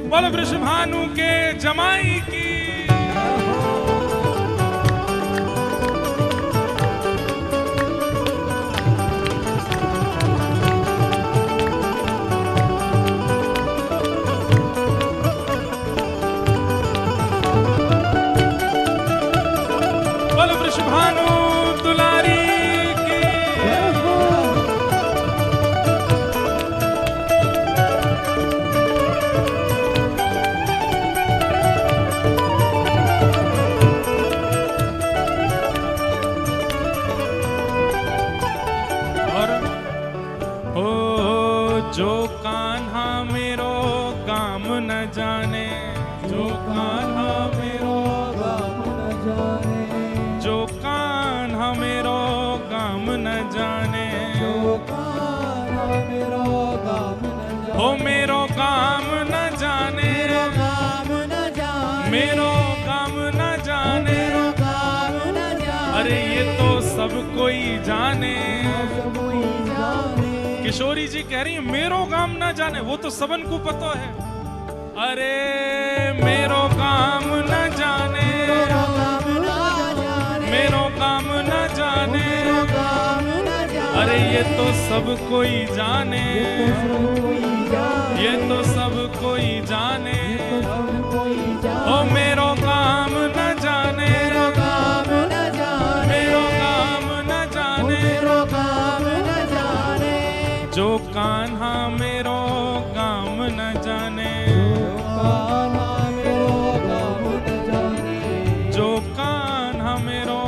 बोलो वृषभानु के जमाई की। बोलो वृषभानु दुलारी की। और ओ जो कान्हा मेरो काम न जाने, जो कान्हा मेरो गाम न जाने। जो कान्हा मेरो काम न जाने, जो कान्हा मेरो गाम न जाने। हो मेरो काम न जाने, मेरो गाम न जाने। मेरो काम न जाने। मेरो गाम न जाने। अरे ये तो सब कोई जाने। सब कोई जाने। किशोरी जी कह रही है मेरो काम न जाने, वो तो सबन को पता है। अरे मेरो काम न जाने, मेरो गाम न जाने। मेरो काम न जाने। मेरो गाम न जाने। अरे ये तो सब कोई जाने, सब कोई जाने। ये तो सब कोई जाने। सब कोई जाने। ओ मेरो काम न जाने, मेरो गाम न जाने। मेरो काम न जाने। मेरो गाम न जाने। जो कान्हा मेरो काम न जाने, कान्हा मेरो गाम न जाने। जो कान्हा मेरो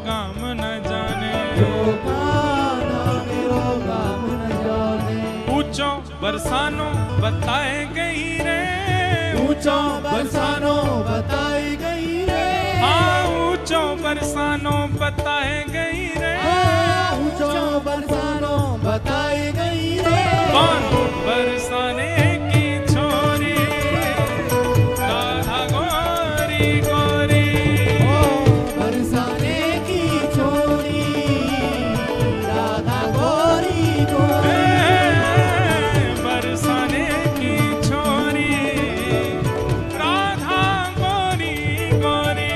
काम न जाने। जो कान्हा मेरो गाम न जाने। ऊंचो बरसानो बताए गई रे, ऊंचो बरसानो बताई गई रे। हाँ ऊंचो बरसानो बताए गई रे। ऊंचो बरसानो बताई गई रे। कौन? बर गोरी गोरी ओ बरसाने की छोरी राधा गोरी गोरी बरसाने की छोरी राधा गोरी गोरी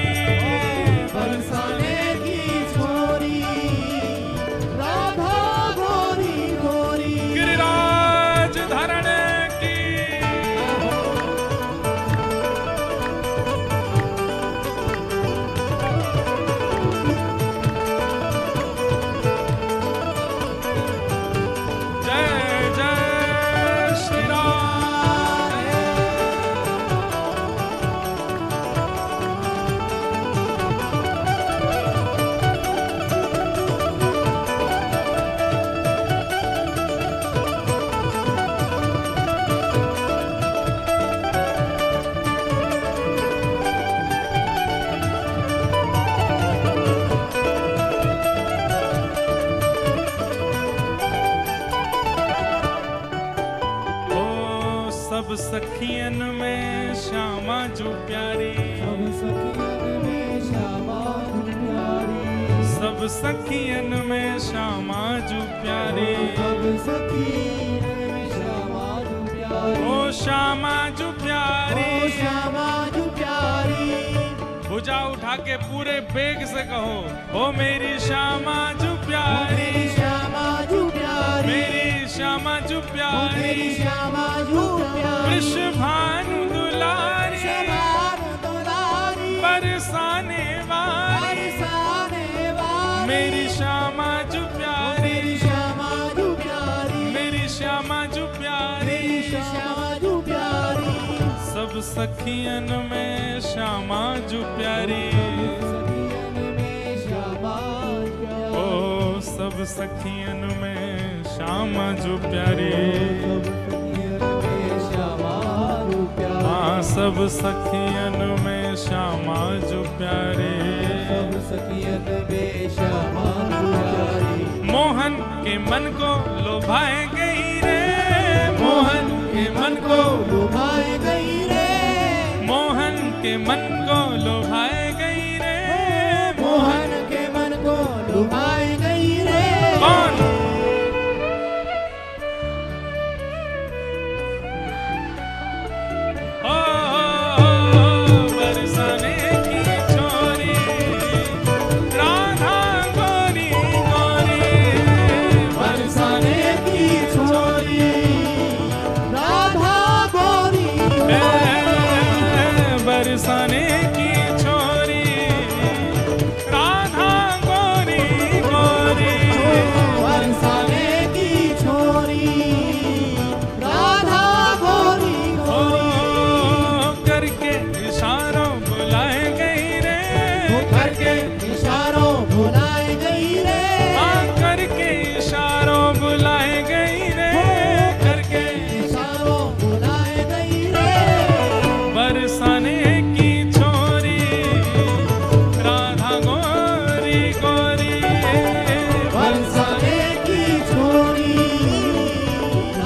बरसाने की छोरी राधा गोरी गोरी गिरिराज धरण की जय जय श्री राम ओ सब सखियन में श्यामा जो प्यारी सब सखियन में श्यामा जो प्यारी सब सखियन में श्यामा जो प्यारी सब सखियन में श्यामा जो प्यारी ओ श्यामा जो ओ प्यारी श्यामा जो प्यारी भुजा उठा के पूरे बेग से कहो ओ मेरी श्यामा जो प्यारी मेरी श्यामा जो प्यारी मेरी श्यामा जो ओ प्यारी मेरी श्यामा जो प्यारी वृषभानु दुलारी शबान दुलारी बरसाने वाली बरसाने वाली मेरी श्यामा जो प्यारी मेरी श्यामा जो प्यारी मेरी श्यामा जो प्यारी मेरी श्यामा जो प्यारी सब सखियन में श्यामा जो प्यारी सखियन में श्यामा प्यारी ओ सब सखियन में श्यामा जो प्यारी सब सखियन में श्यामा जो प्यारी हाँ सब सखियन में श्यामा जो सब सखियन में श्यामा जो प्यारी प्यारी मोहन के मन को लोभाए गई रे मोहन के मन को लुभाए गई रे मोहन के मन को लोभाए गई रे मोहन के मन को लुभाए गई रे कौन बरसाने की छोरी राधा गोरी गोरी बरसाने की छोरी राधा गोरी बरसाने की छोरी राधा गोरी गोरी बरसाने की छोरी राधा गोरी ओ गोरी करके इशारों बुलाए गई रे करके इशारों भुलाए गई रे हाँ करके इशारों बुलाए गई रे करके इशारों भुलाए गई रे बरसाने की छोरी राधा गोरी गोरी बरसाने की छोरी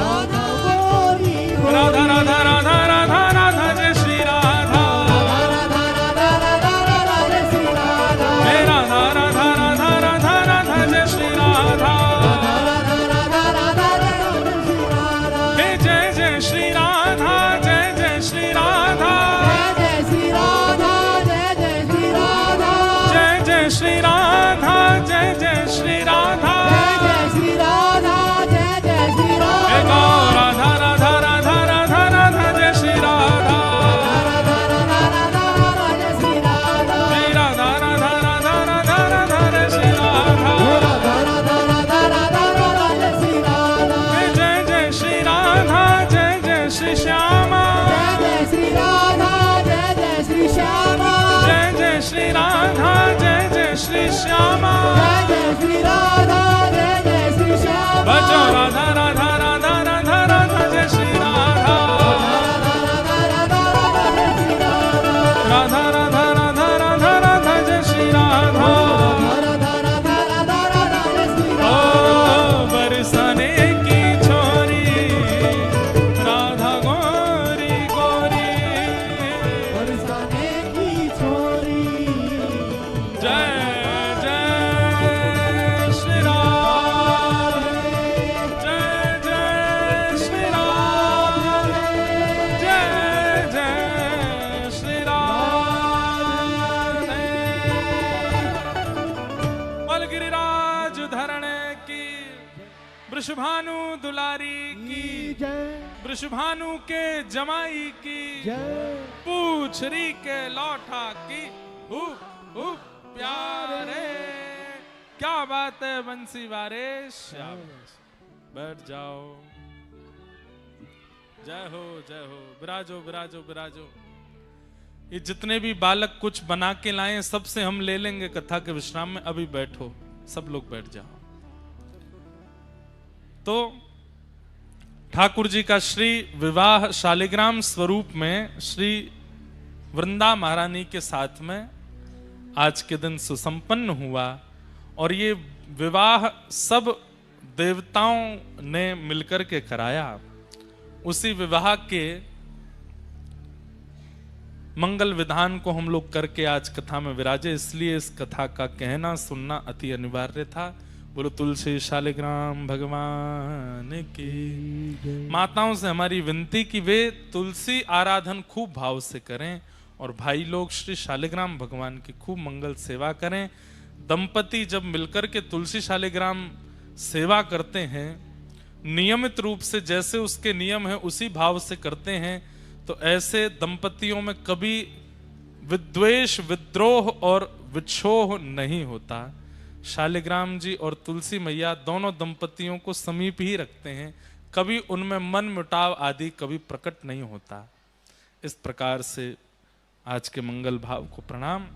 राधा गोरी गोरी राधा राधा राधा राधा राधा जय श्री राधा राधा राधा राधा राधा राधा श्री राधा हे राधा राधा राधा राधा राधा जय श्री राधा राधा राधा राधा राधा श्री राधा हे जय जय श्री राधा जय जय श्री राधा जय जय श्री राधा जय जय श्री राधा जय जय श्री राधा जय जय श्री राधा जय जय श्री राधा जय जय श्री हे राधा गौ राधा राधा राधा राधा राधा जय श्री राधा राधा राधा राधा राधा जय श्री राधा हे राधा राधा राधा राधा राधा जय श्री राधा राधा राधा राधा राधा राधा जय श्री राधा हे जय जय श्री राधा जय जय श्री श्यामा जय जय श्री राधा जय जय श्री श्यामा जय जय श्री राधा जय जय श्री श्यामा जय जय श्री राधा जय जय श्री श्यामा भजो राधा राधा राधा राधा राधा जय श्री राधा राधा राधा राधा राधा जय श्री राधा राधा राधा राधा राधा राधा जय श्री राधा राधा राधा राधा राधा जय श्री ओ राधा बरसाने की छोरी राधा गोरी गोरी बरसाने की वृषभानु दुलारी की जय वृषभानु के जमाई की जय पूछरी के लौठा की प्यारे। क्या बात है बंसी वारिश, बैठ जाओ। जय हो जय हो, विराजो विराजो विराजो। ये जितने भी बालक कुछ बना के लाए सबसे हम ले लेंगे कथा के विश्राम में। अभी बैठो, सब लोग बैठ जाओ। तो ठाकुर जी का श्री विवाह शालिग्राम स्वरूप में श्री वृंदा महारानी के साथ में आज के दिन सुसंपन्न हुआ। और ये विवाह सब देवताओं ने मिलकर के कराया। उसी विवाह के मंगल विधान को हम लोग करके आज कथा में विराजे, इसलिए इस कथा का कहना सुनना अति अनिवार्य था। बोलो तुलसी शालिग्राम भगवान की। माताओं से हमारी विनती कि वे तुलसी आराधन खूब भाव से करें और भाई लोग श्री शालिग्राम भगवान की खूब मंगल सेवा करें। दंपति जब मिलकर के तुलसी शालिग्राम सेवा करते हैं, नियमित रूप से जैसे उसके नियम है उसी भाव से करते हैं, तो ऐसे दंपतियों में कभी विद्वेष विद्रोह और विक्षोभ नहीं होता। शालिग्राम जी और तुलसी मैया दोनों दंपतियों को समीप ही रखते हैं, कभी उनमें मन मुटाव आदि कभी प्रकट नहीं होता। इस प्रकार से आज के मंगल भाव को प्रणाम।